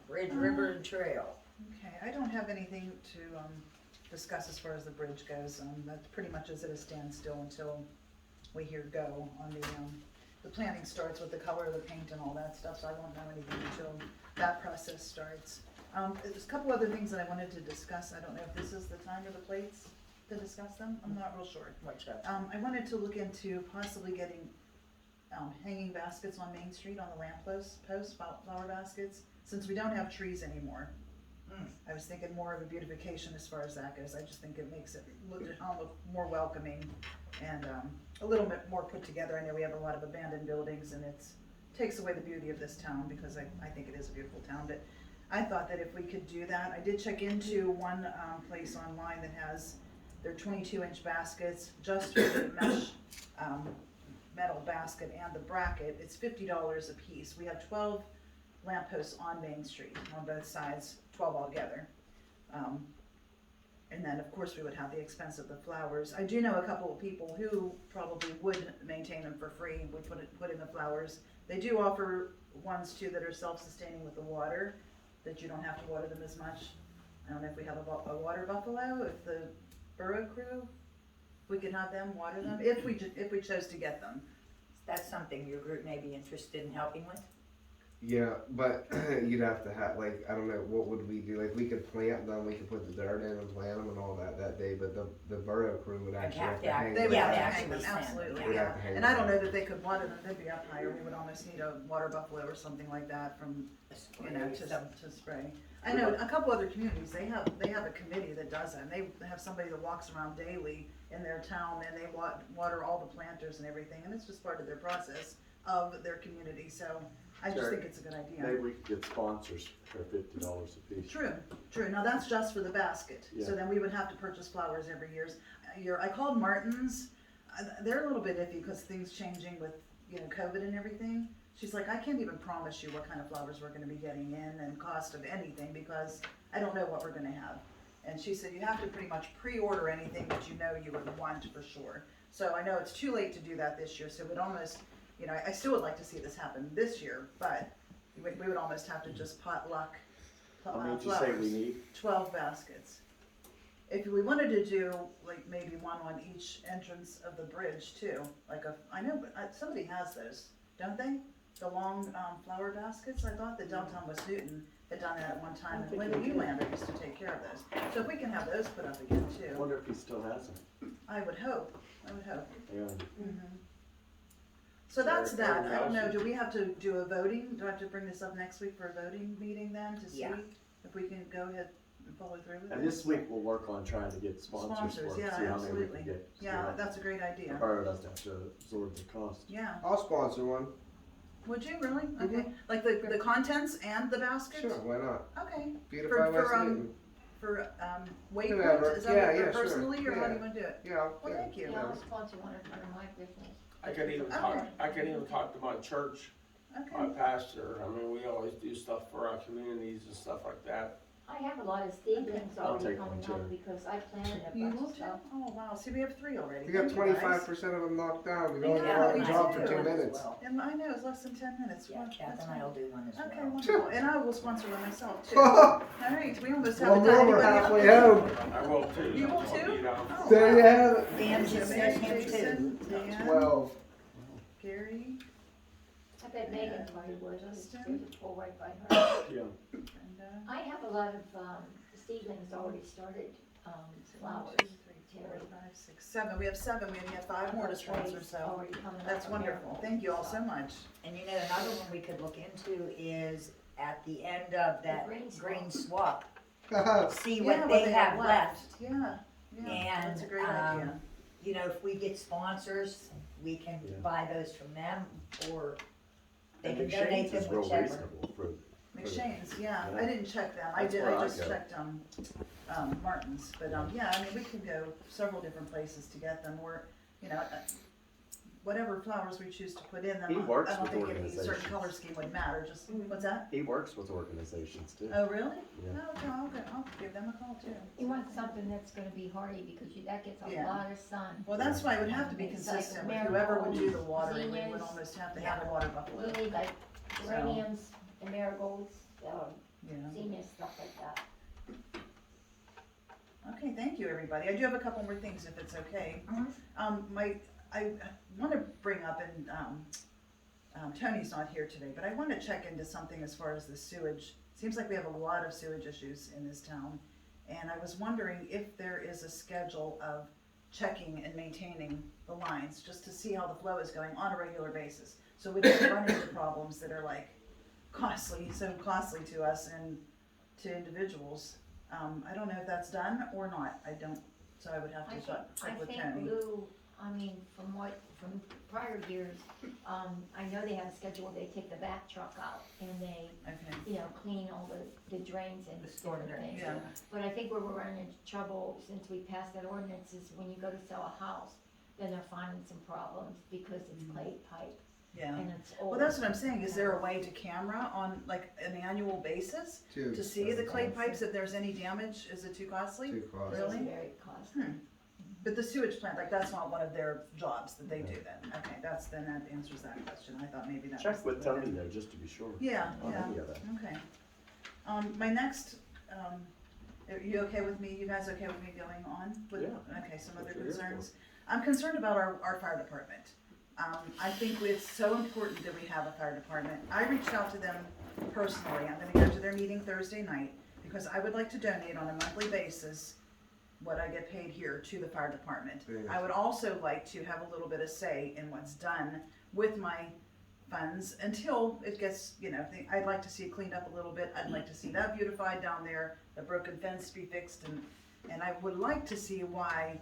Bridge, River, and Trail. Okay, I don't have anything to, discuss as far as the bridge goes, that's pretty much as it is standstill until we hear go on the planning starts with the color of the paint and all that stuff, so I won't know anything until that process starts. There's a couple other things that I wanted to discuss, I don't know if this is the time or the place to discuss them, I'm not real sure. What's up? I wanted to look into possibly getting, hanging baskets on Main Street on the lamp posts, flower baskets, since we don't have trees anymore. I was thinking more of a beautification as far as that goes, I just think it makes it look more welcoming and, a little bit more put together. I know we have a lot of abandoned buildings and takes away the beauty of this town because I think it is a beautiful town, but I thought that if we could do that, I did check into one, place online that has their 22-inch baskets just for the mesh, metal basket and the bracket. It's $50 a piece. We have 12 lampposts on Main Street on both sides, 12 altogether. And then of course we would have the expense of the flowers. I do know a couple of people who probably would maintain them for free, would put in the flowers. They do offer ones too that are self-sustaining with the water, that you don't have to water them as much. I don't know if we have a water buffalo, if the borough crew, we could have them water them, if we chose to get them. That's something your group may be interested in helping with? Yeah, but you'd have to have, like, I don't know, what would we do? Like, we could plant them, we could put the dirt in and plant them and all that day, but the borough crew would actually have to hang They them. would Yeah, have they to actually hang them, stand them, absolutely, We'd yeah. have to hang And I don't them. know that they could water them, they'd be up higher, we would almost need a water buffalo or something like that from, you know, to spray. I know a couple other communities, they have a committee that does that, and they have somebody that walks around daily in their town, and they water all the planters and everything, and it's just part of their process of their community, so I just Sure. think it's a good idea. Maybe we could get sponsors for $50 a piece. True. Now that's just for the basket. Yeah. So then we would have to purchase flowers every year. I called Martin's. They're a little bit iffy because things changing with, COVID and everything. She's like, I can't even promise you what kind of flowers we're gonna be getting in and cost of anything because I don't know what we're gonna have. And she said, you have to pretty much pre-order anything that you know you would want for sure. So I know it's too late to do that this year, so it would almost, I still would like to see this happen this year, but we would almost have to just potluck How many did you say we flowers. need? 12 baskets. if we wanted to do like maybe one on each entrance of the bridge too, like I know, but somebody has those, don't they? The long, flower baskets, I thought that downtown West Newton had done that at one time, and Linda Ulander used to take care of those. So if we can have those put up again I too, wonder if he still has them. I would hope, Yeah. So that's that, I don't know, do we have to do a voting, do I have to bring this up next week for a voting meeting then, to see Yeah. if we can go ahead and follow through with it? And this week we'll work on trying to get sponsors for it, see yeah, how many we absolutely. can get. Yeah, that's a great idea, The borough doesn't have to absorb the cost. yeah. I'll sponsor one. Would you really? Okay, like the contents and the basket? Sure, why not? Okay, Beautify For- West for, Newton. for, weight Whatever. limit, is that Yeah, what, yeah, sure. personally, or how do Yeah. you wanna do it? Yeah, Well, thank you. Yeah, I'll sponsor one in front of my business. I can even talk to my church, my Okay, pastor. I mean, we always do stuff for our communities and stuff like that. I have a lot of seedlings I'll already take one coming too. up because I planted a you bunch will of too? stuff. Oh, wow, see, we have 3 already. We got Thank you, guys. 25% of them knocked down. We've only Yeah, been on we the job do. for 2 As minutes. well. And I know, it's less than 10 minutes. Yeah, Well, Kath that's and I fine. will do one as Okay, well. wonderful, and I will sponsor one myself too. Well, Alright, we almost have more, it done. we're Anybody halfway else? home. I will too. You will I'll too? be down. Oh, There you wow. have it. Dan just said him Jason, too. Dan, 12. Gary, I bet Megan probably would, there's Justin. a pool right by her. Yeah. Brenda. I have a lot of, seedlings already started, flowers. 1, 2, 3, 4, 5, 6, 7. We have 7. We only have 5 more to sponsor, so Already coming up. that's on wonderful. Miracle. Thank you all so much. And you know, another one we could look into is at the end of that green swap. green swap, see Yeah, what they have left. Yeah, yeah, that's a great And, idea. you know, if we get sponsors, we can Yeah. buy those from them, or they And can donate McShane's them, is real whichever. reasonable for. McShane's, yeah, Yeah. I didn't check them, I That's did, where I I just go. checked, Martin's, but, yeah, I mean, we can go several different places to get them, or, you know, whatever flowers we choose to put in them. He works I don't with think any certain organizations. color scheme would matter, just, what's that? He works with organizations too. Oh, really? Yeah. No, okay, I'll give them a call too. You want something that's gonna be hardy because that gets a Yeah. lot of sun. Well, that's why it would have to be It's like consistent with whoever would do the watering, we would zinnias. almost have to have a water buffalo. We need like geraniums and marigolds, Yeah. zinnias, stuff like that. Okay, thank you, everybody. I do have a couple more things, if it's okay. Mhm. I want to bring up, and Tony's not here today, but I want to check into something as far as the sewage. Seems like we have a lot of sewage issues in this town, and I was wondering if there is a schedule of checking and maintaining the lines, just to see how the flow is going on a regular basis. So we don't run into problems that are like so costly to us and to individuals. I don't know if that's done or not, so I would have to check with I Tony. think Lou, from prior years, I know they have a schedule where they take the back truck out and they, Okay, clean all the drains and The storm different drains, things. yeah. But I think where we're running into trouble since we passed that ordinance is when you go to sell a house, then they're finding some problems because it's clay pipe Yeah. and it's old. Well, that's what I'm saying, is there a way to camera on like an annual basis to see the clay pipes, if there's any damage? Is it too costly? Too costly. It's Really? very costly. But the sewage plant, like that's not one of their jobs that they do then? Okay, that answers that question, I thought maybe that was. Check with Tony though, just to be sure. Yeah, On yeah, any of that. okay. My next, are you okay with me, you guys okay with me going on? With- Yeah. Okay, some That's other what you're here concerns. I'm concerned about our fire department. I think it's so important that we have a fire department. I reached out to them personally, I'm gonna go to their meeting Thursday night, because I would like to donate on a monthly basis what I get paid here to the fire department. Yeah. I would also like to have a little bit of say in what's done with my funds until it gets, I'd like to see it cleaned up a little bit. I'd like to see that beautified down there, the broken fence be fixed, and I would like to see why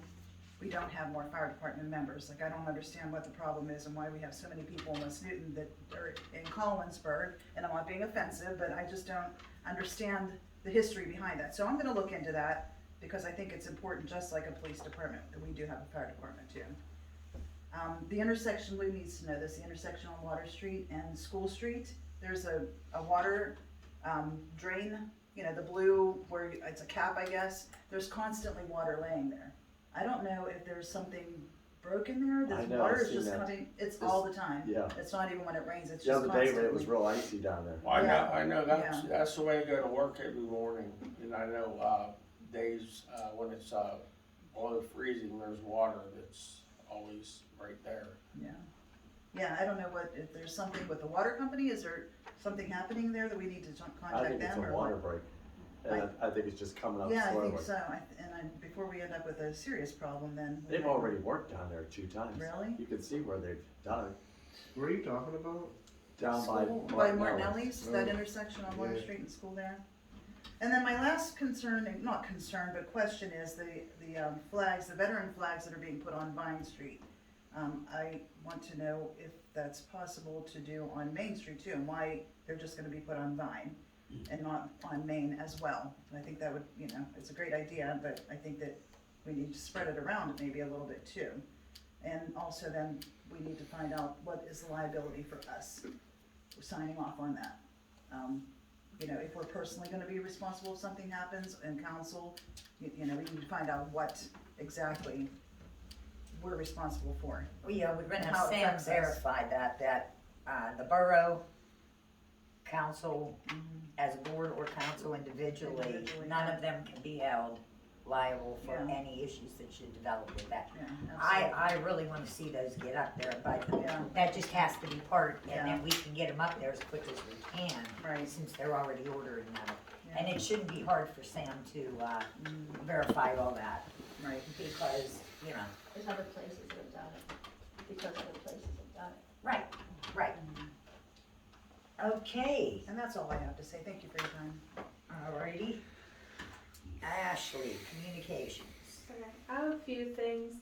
we don't have more fire department members. Like, I don't understand what the problem is and why we have so many people in West Newton that are in Collinsburg, and I'm not being offensive, but I just don't understand the history behind that. So I'm gonna look into that, because I think it's important, just like a police department, that we do have a fire department too. The intersection, Lou needs to know this, the intersection on Water Street and School Street, there's a water drain, the blue, where it's a cap, I guess, there's constantly water laying there. I don't know if there's something broken there, I this know, water I've is seen just that. coming, it's all the time. Yeah. It's not even when it rains, it's The just other constantly. day when it was real icy down there. Well, Yeah. I know that's the way I go to work every morning, and I know, days, when it's, below freezing, there's water that's always right there. Yeah. Yeah, I don't know if there's something with the water company, is there something happening there that we need to I contact think it's them a or water what? break, and I think it's just coming up Yeah, I slowly. think so, before we end up with a serious problem then. They've already worked down there 2 times. Really? You can see where they've done it, Where are you talking about? down by School, by Martinelli's. Martinelli's, that Oh. intersection on Water Yeah. Street and school there. And then my last concern, not concern, but question is the flags, the veteran flags that are being put on Vine Street. I want to know if that's possible to do on Main Street too, and why they're just gonna be put on Vine and not on Main as well. I think that would, it's a great idea, but I think that we need to spread it around maybe a little bit too. And also then, we need to find out what is the liability for us signing off on that. If we're personally gonna be responsible if something happens in council, we need to find out what exactly we're responsible for. Well, yeah, we're gonna How have it Sam affects us. verify that the borough council, as a board or council individually, Individually, none yeah. of them can be held liable for Yeah. any issues that should develop with that. Yeah, absolutely. I really wanna see those get up there, but Yeah. that just has to be part, Yeah. and then we can get them up there as quick as we can, Right. since they're already ordering them. Yeah. And it shouldn't be hard for Sam to, verify all that, Right. because, There's other places that have done it, because other places have done it. right. Okay, And that's all I have to say. Thank you for your time. alrighty. Ashley, communications. Okay, I have a few things.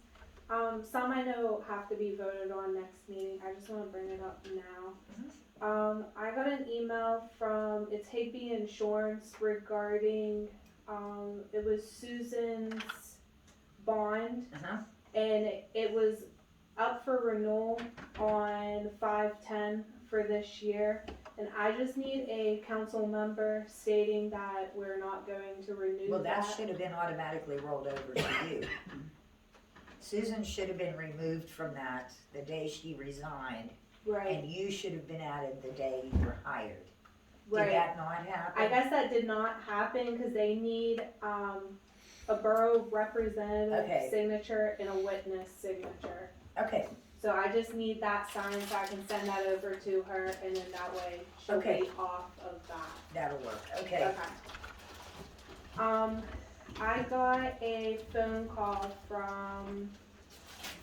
Some I know have to be voted on next meeting. I just want to bring it up now. I got an email from it's Higby Insurance regarding it was Susan's bond, Uh-huh. and it was up for renewal on 5/10 for this year. And I just need a council member stating that we're not going to renew Well, that that. should have been automatically rolled over to you. Susan should have been removed from that the day she resigned, Right, and you should have been added the day you were hired. Did right. that not happen? I guess that did not happen because they need a borough representative Okay. signature and a witness signature. Okay, So I just need that signed so I can send that over to her, and then that way she'll Okay. be off of that. that'll work, okay. Okay. I got a phone call from,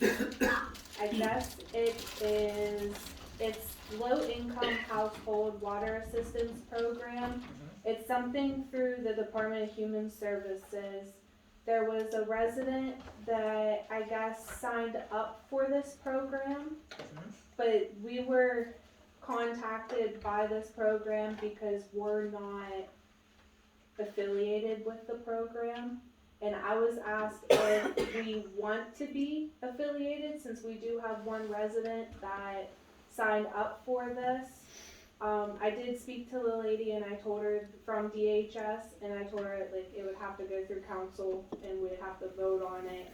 I guess it's low income household water assistance program. It's something through the Department of Human Services. There was a resident that I guess signed up for this program, but we were contacted by this program because we're not affiliated with the program. And I was asked if we want to be affiliated, since we do have one resident that signed up for this. I did speak to the lady and I told her from DHS, and I told her like it would have to go through council and we'd have to vote on it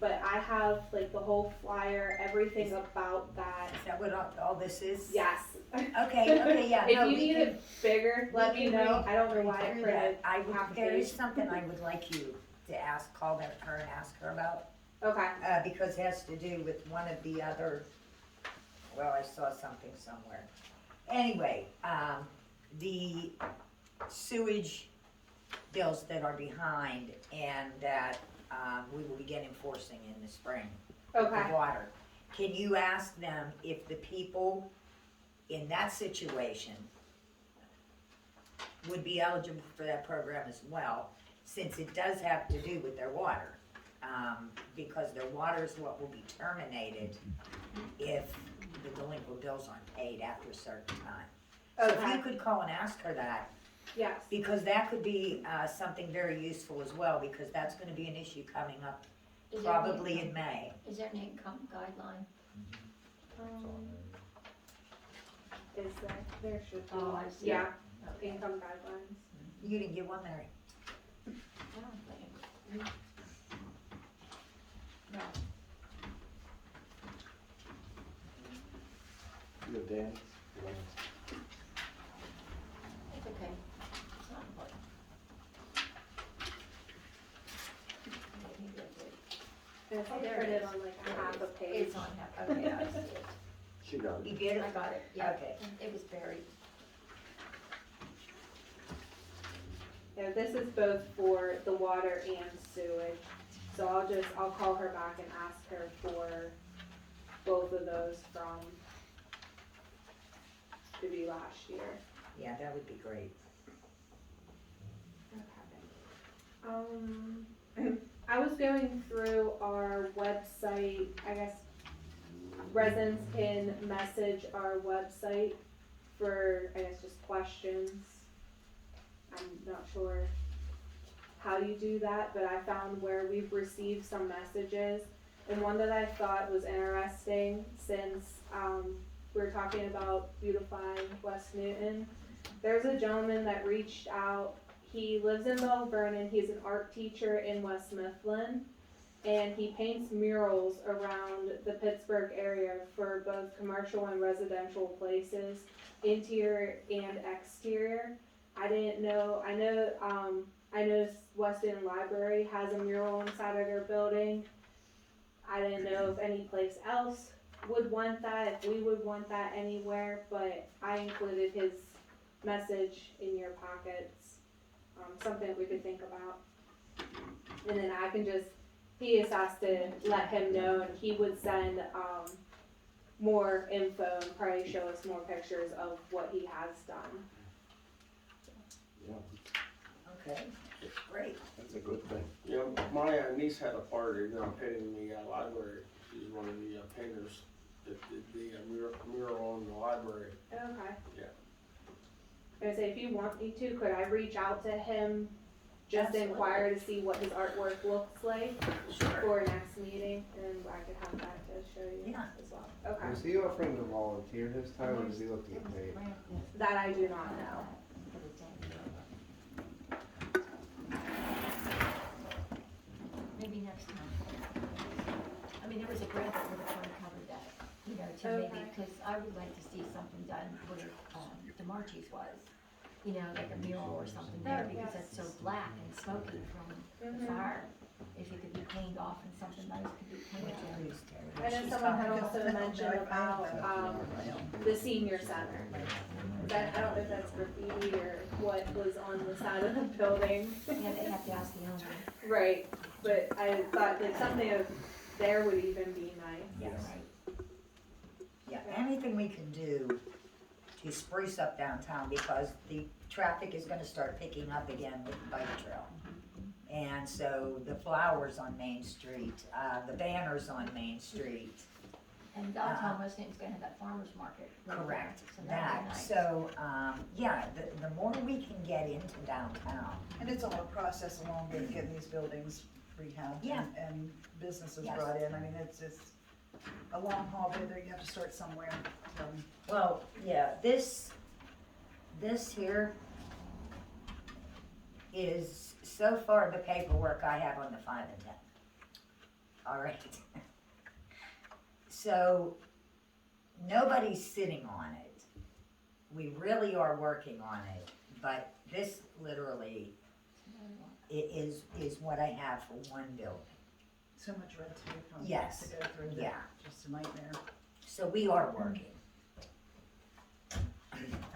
but I have like the whole flyer, everything about that. Is that what all this is? Yes. Okay, yeah, no, If you we need can. it bigger, let me can know. read- I don't know read why it through printed. that. There is something I would like you to call her and ask her about, Okay. because it has to do with one of the other, well, I saw something somewhere. Anyway, the sewage bills that are behind and that, we will begin enforcing in the spring. with Okay. The water. Can you ask them if the people in that situation would be eligible for that program as well, since it does have to do with their water? Because their water is what will be terminated if the delinquent bills aren't paid after a certain time. So if Okay. you could call and ask her that, Yes. because that could be, something very useful as well, because that's gonna be an issue coming up Is there an probably in income- May. Is there an income guideline? Is there should be. Oh, I see. Yeah, Okay. income guidelines. You didn't get one, Mary? I don't think. No. You have Dan? It's okay. It's not important. it's Oh, like there it printed is. on like a There half it a is. page. It's on half, okay, I see it. She got You get I it? got it, yeah. Okay. It was buried. Yeah, this is both for the water and sewage, so I'll call her back and ask her for both of those from maybe last year. Yeah, that would be great. I was going through our website, I guess residents can message our website for, I guess, just questions. I'm not sure how you do that, but I found where we've received some messages. And one that I thought was interesting, since, we were talking about beautifying West Newton. There's a gentleman that reached out. He lives in Bell Vernon. He's an art teacher in West Mifflin, and he paints murals around the Pittsburgh area for both commercial and residential places, interior and exterior. I didn't know. I know West End Library has a mural inside of their building. I didn't know if any place else would want that, if we would want that anywhere, but I included his message in your pockets. Something that we could think about. And then I can just, he just has to let him know, and he would send, more info and probably show us more pictures of what he has done. Yeah, Okay, great. that's a good thing. Yeah, my niece had a party, painting the library. She's one of the painters that did the mural in the library. Okay. Yeah. I was gonna say, if you want me to, could I reach out to him, just Absolutely. inquire to see what his artwork looks like Sure. for next meeting, and I could have that to show you Yeah. as well. Okay, Was he offering to volunteer his time, or does he look to get paid? that I do not know. Maybe next time. I mean, there was a grant that would have probably covered that, to maybe, Okay. because I would like to see something done where, the Marchies was. Like a mural or something there, Oh, because yes. that's so black and smoky from the Mhm. fire. If it could be cleaned off and something nice could be cleaned on. I know someone had also mentioned about, the senior center. That, I don't know if that's graffiti or what was on the side of the building. Yeah, they have to ask the owner. Right, but I thought that something of there would even be nice. Yes. Right. Yeah, anything we can do to spruce up downtown, because the traffic is gonna start picking up again with the bike trail. And so the flowers on Main Street, the banners on Main Street, And downtown West Newton's gonna have that farmer's market. right there, correct, so that'd be that. nice. So, yeah, the more we can get into downtown, And it's all a process along with getting these buildings rehabbed Yeah. and businesses Yes. brought in. I mean, it's a long haul, but there, you have to start somewhere. So, well, yeah, this here is so far the paperwork I have on the 5 and 10. All right. So, nobody's sitting on it. We really are working on it, but this literally is what I have for one building. so much red tape on Yes. to go through. that, Yeah. Just a nightmare. So we are working.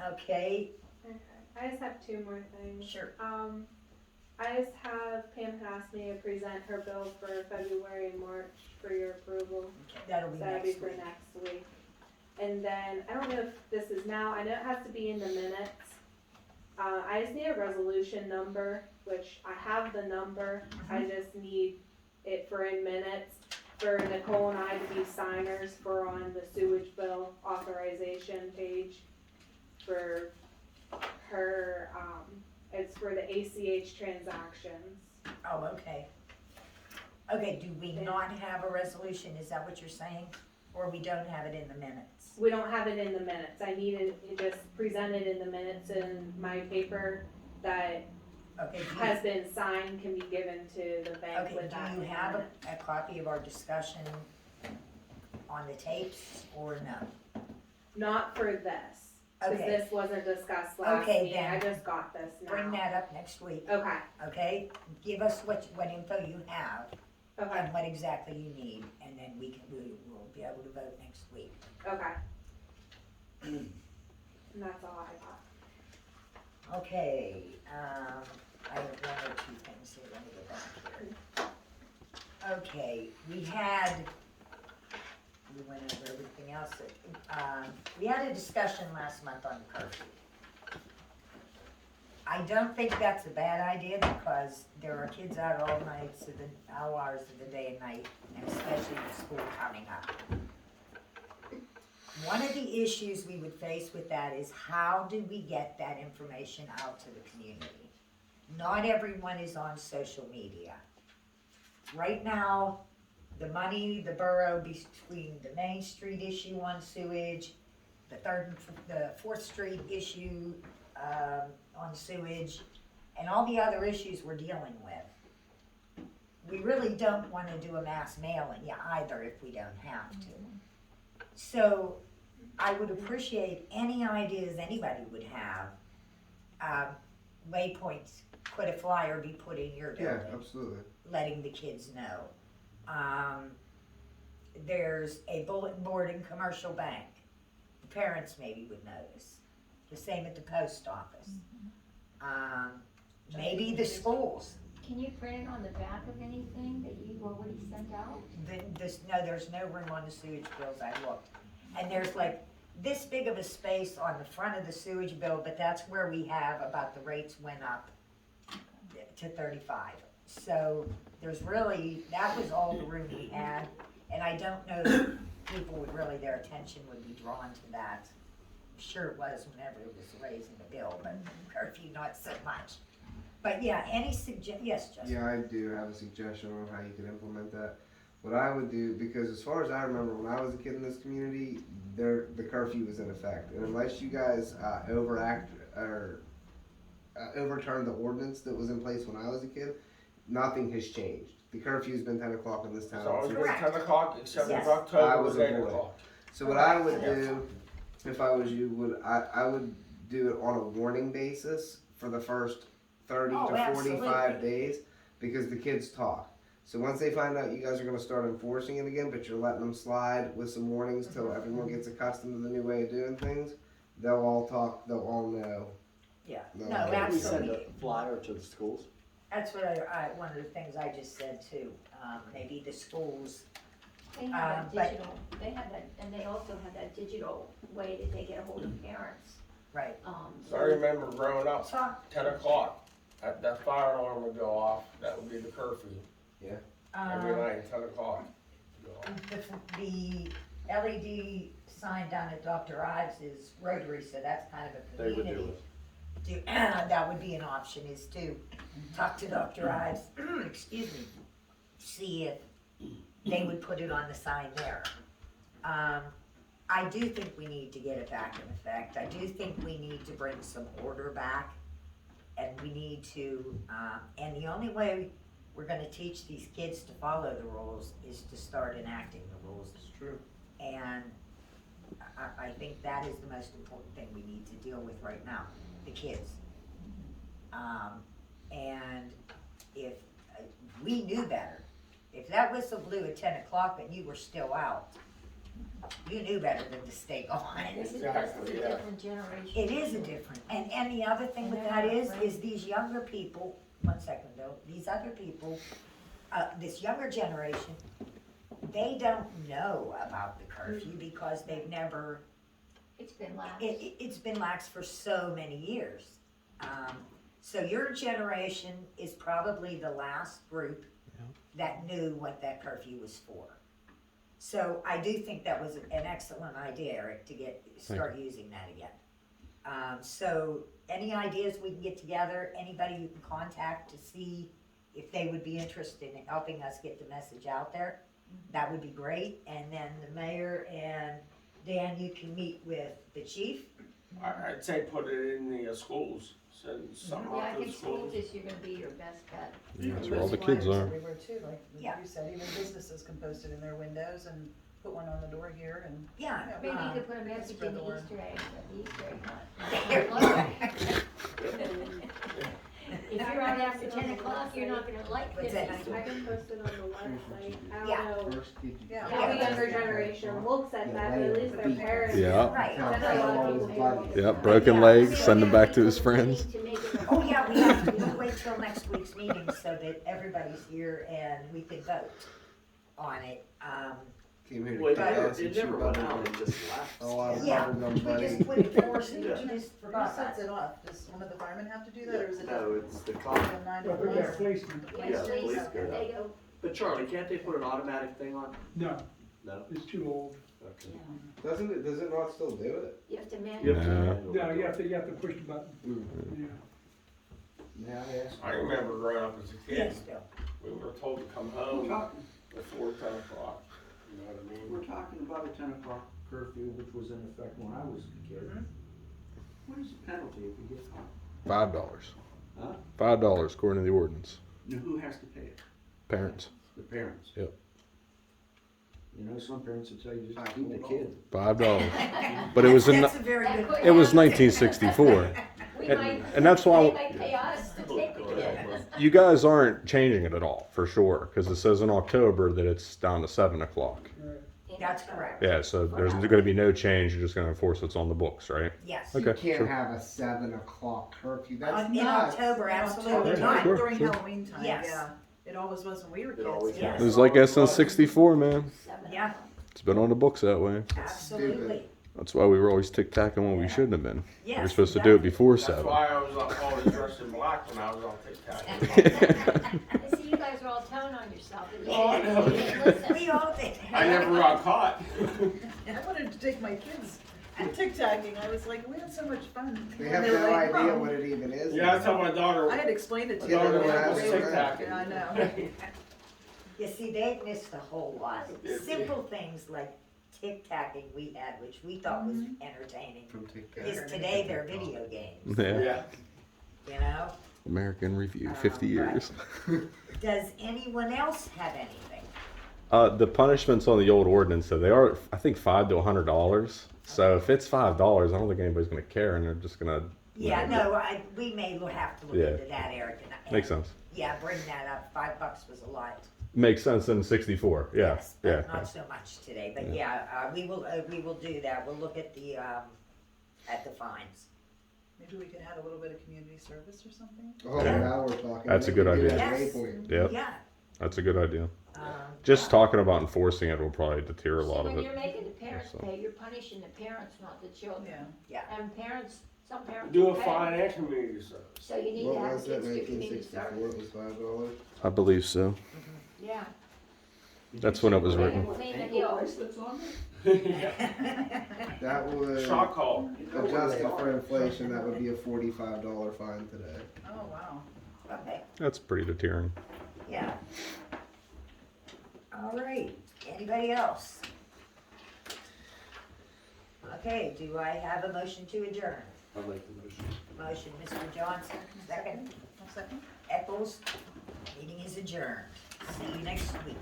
Okay, Okay, I just have two more things. sure. I just have, Pam had asked me to present her bill for February and March for your approval. That'll be So that'll be next for week. next week. And then, I don't know if this is now, I know it has to be in the minutes. I just need a resolution number, which I have the number, I just need it for in minutes. For Nicole and I to be signers for on the sewage bill authorization page for her, it's for the ACH transactions. Oh, okay. Okay, do we not have a resolution, is that what you're saying? Or we don't have it in the minutes? We don't have it in the minutes, I need it just presented in the minutes, and my paper that Okay, has been signed can be given to the bank okay, with that. do you in have it. a copy of our discussion on the tapes, or no? Not for this, cause Okay. this wasn't discussed last Okay, meeting, I then. just got this now. Bring that up next week, Okay, okay? Give us what info you have, Okay, and what exactly you need, and then we'll be able to vote next week. okay. And that's all I got. Okay, I have one or two things here, let me go back here. Okay, we went over everything else, we had a discussion last month on the curfew. I don't think that's a bad idea because there are kids out all nights, all hours of the day and night, and especially with school coming up. One of the issues we would face with that is how do we get that information out to the community? Not everyone is on social media. Right now, the borough between the Main Street issue on sewage, the 4th Street issue on sewage, and all the other issues we're dealing with. We really don't want to do a mass mailing either if we don't have to. So I would appreciate any ideas anybody would have. Waypoints, could a flyer be put in your Yeah, building? absolutely. Letting the kids know. There's a bulletin board in Commercial Bank. The parents maybe would notice. The same at the post office. Maybe the schools. Can you print it on the back of anything that you already sent out? No, there's no room on the sewage bills, I looked. And there's like this big of a space on the front of the sewage bill, but that's where we have about the rates went up to 35. So there's really, that was all the room we had, and I don't know that people would really, their attention would be drawn to that. I'm sure it was whenever it was raising the bill, but curfew not so much. But yeah, yes, Justin? Yeah, I do have a suggestion on how you could implement that. What I would do, because as far as I remember, when I was a kid in this community, the curfew was in effect, and unless you guys overturned the ordinance that was in place when I was a kid, nothing has changed. The curfew's been 10 o'clock in this town. So it's been Correct. 10 o'clock, except Yes. for October, I it was was a 8 boy. o'clock. So what I would do, if I was you, I would do it on a warning basis for the first 30 Oh, to 45 absolutely. days, because the kids talk. So once they find out you guys are going to start enforcing it again, but you're letting them slide with some warnings till everyone gets accustomed to the new way of doing things, they'll all talk, they'll all know. Yeah, No. no, Can't we send absolutely. a flyer to the schools? That's what one of the things I just said too. Maybe the schools. They have that but- digital, they have that, and they also have that digital way that they get a hold of parents. Right. So I remember growing up, Talk. 10 o'clock, that fire alarm would go off, that would be the curfew. Every night, 10 o'clock. The LED sign down at Dr. Ives is Rotary, so that's kind of a They would community. do it. That would be an option, is to talk to Dr. Ives, excuse me, see if they would put it on the sign there. I do think we need to get it back in effect. I do think we need to bring some order back. And we need to, and the only way we're gonna teach these kids to follow the rules is to start enacting the rules. It's true. And I think that is the most important thing we need to deal with right now, the kids. And if we knew better, if that whistle blew at 10 o'clock and you were still out, you knew better than to stay on. This is Exactly, a yeah. different generation. It is a different, and the other thing with that is these younger people, one second Bill, these other people, this younger generation, they don't know about the curfew because they've never, It's been lax. it's been lax for so many years. So your generation is probably the last group that knew what that curfew was for. So I do think that was an excellent idea, Eric, to start using that again. So any ideas we can get together, anybody you can contact to see if they would be interested in helping us get the message out there, that would be great. And then the mayor and Dan, you can meet with the chief. I'd say put it in the schools, send something Yeah, I out to the think schools schools. is you're gonna be your best bet. Yeah, that's There's where all the kids flyers are. everywhere too, like Yeah. you said, even businesses can post it in their windows and put one on the door here and. Yeah. Maybe you could put a we can message spread in the the word. Easter eggs at the Easter egg hunt. If you're out after 10 o'clock, you're not gonna like What's this. that? I can post it on the website. I Yeah. don't know Yeah. how the younger generation looks at that, but at least their parents. Yeah. Right. I know a lot of people hate it. Yep, broken legs, send him back to his friends. Oh, yeah, we have to, we'll wait till next week's meeting so that everybody's here and we can vote on it. Came here to Well, kick ass and it shoot never went out, buttons. it just left. Oh, I was Yeah, buttons on we buddy. just put it forced, we just Who forgot sets that. it off? Does one of the firemen have to do that, or is it? No, it's the cop. From 9 to Well, we 5? got policemen. Yeah, police go They down. go, But Charlie, can't they put an automatic thing on? No, No? it's too old. Okay. Does it not still do it? you have to You manually. have to No. manually No, do you it. have to push the button, yeah. May I ask? I remember growing up as a kid, Yes, Bill. we were told to come We're home talking, before 10 o'clock, you know what I mean? we're talking about a 10 o'clock curfew, which was in effect when I was a kid. What is the penalty if you get caught? $5. Huh? $5 according to the ordinance. Now, who has to pay it? Parents. The parents. Yep. You know, some parents will tell you just keep the kid. $5. But it was in, That's a very good. it was 1964. We And- might, and that's why- they might pay us to take the kid. You guys aren't changing it at all, for sure, because it says in October that it's down to 7 o'clock. That's correct. Yeah, so there's gonna be no change, you're just gonna enforce what's on the books, right? Yes. Okay, You can't sure. have a 7 o'clock curfew. That's In nuts. October, absolutely Yeah, not. sure, During sure. Halloween time, Yes. yeah. It always was when we were It always kids. Yes. It was like since 64, man. Yeah, It's been on the books that way. absolutely. That's why we were always tic-tacking when we shouldn't have been. We Yes, were supposed to do it before That's 7. why I was always dressed in black when I was on TikTok. I see you guys are all telling on yourself. and you Oh, I know. didn't listen. We all did. I never got caught. I wanted to take my kids tic-tacking. I was like, we had so much fun. They And have were no like, idea "Mom." what it even is. Yeah, I tell my daughter. I had explained it to My them. daughter don't when know I how was to do TikToking. Yeah, I know. You see, they missed a whole lot. Yeah. Simple things like tic-tacking we had, which we thought was entertaining, From TikTok. is today their video games, Yeah. Yeah. you know? American Review, 50 years. Does anyone else have anything? The punishments on the old ordinance, so they are, I think, $5 to $100. So if it's $5, I don't think anybody's gonna care, and they're just gonna. Yeah, no, we may have to look Yeah. into that, Eric. and- Makes sense. Yeah, bring that up. $5 was a lot. Makes sense in 64. Yeah, Yes, yeah. but not so much today, but yeah, we will do that. We'll look at the fines. Maybe we could add a little bit of community service or something? Oh, Yeah. now we're talking. That's a Maybe good do idea. that Yes. waypoint. Yep, Yeah. that's a good idea. um, Just talking about enforcing it will probably deter a See, lot of when you're it. making the parents So. pay, you're punishing the parents, not the children. Yeah. And parents, some parents. Do a pay. fine and community service. So you need to What have was the that, kids do community 1964? It service. was $5. I believe so. Yeah. That's when it was written. Clean the Ankle hills. bracelets on there? That would, Shot call. adjusted for inflation, that would be a $45 fine today. Oh, wow. Okay, That's pretty deterring. yeah. All right, anybody else? Okay, do I have a motion to adjourn? I'll make the motion. Motion, Mr. Johnson, second. One second. Eccles, meeting is adjourned. See you next week.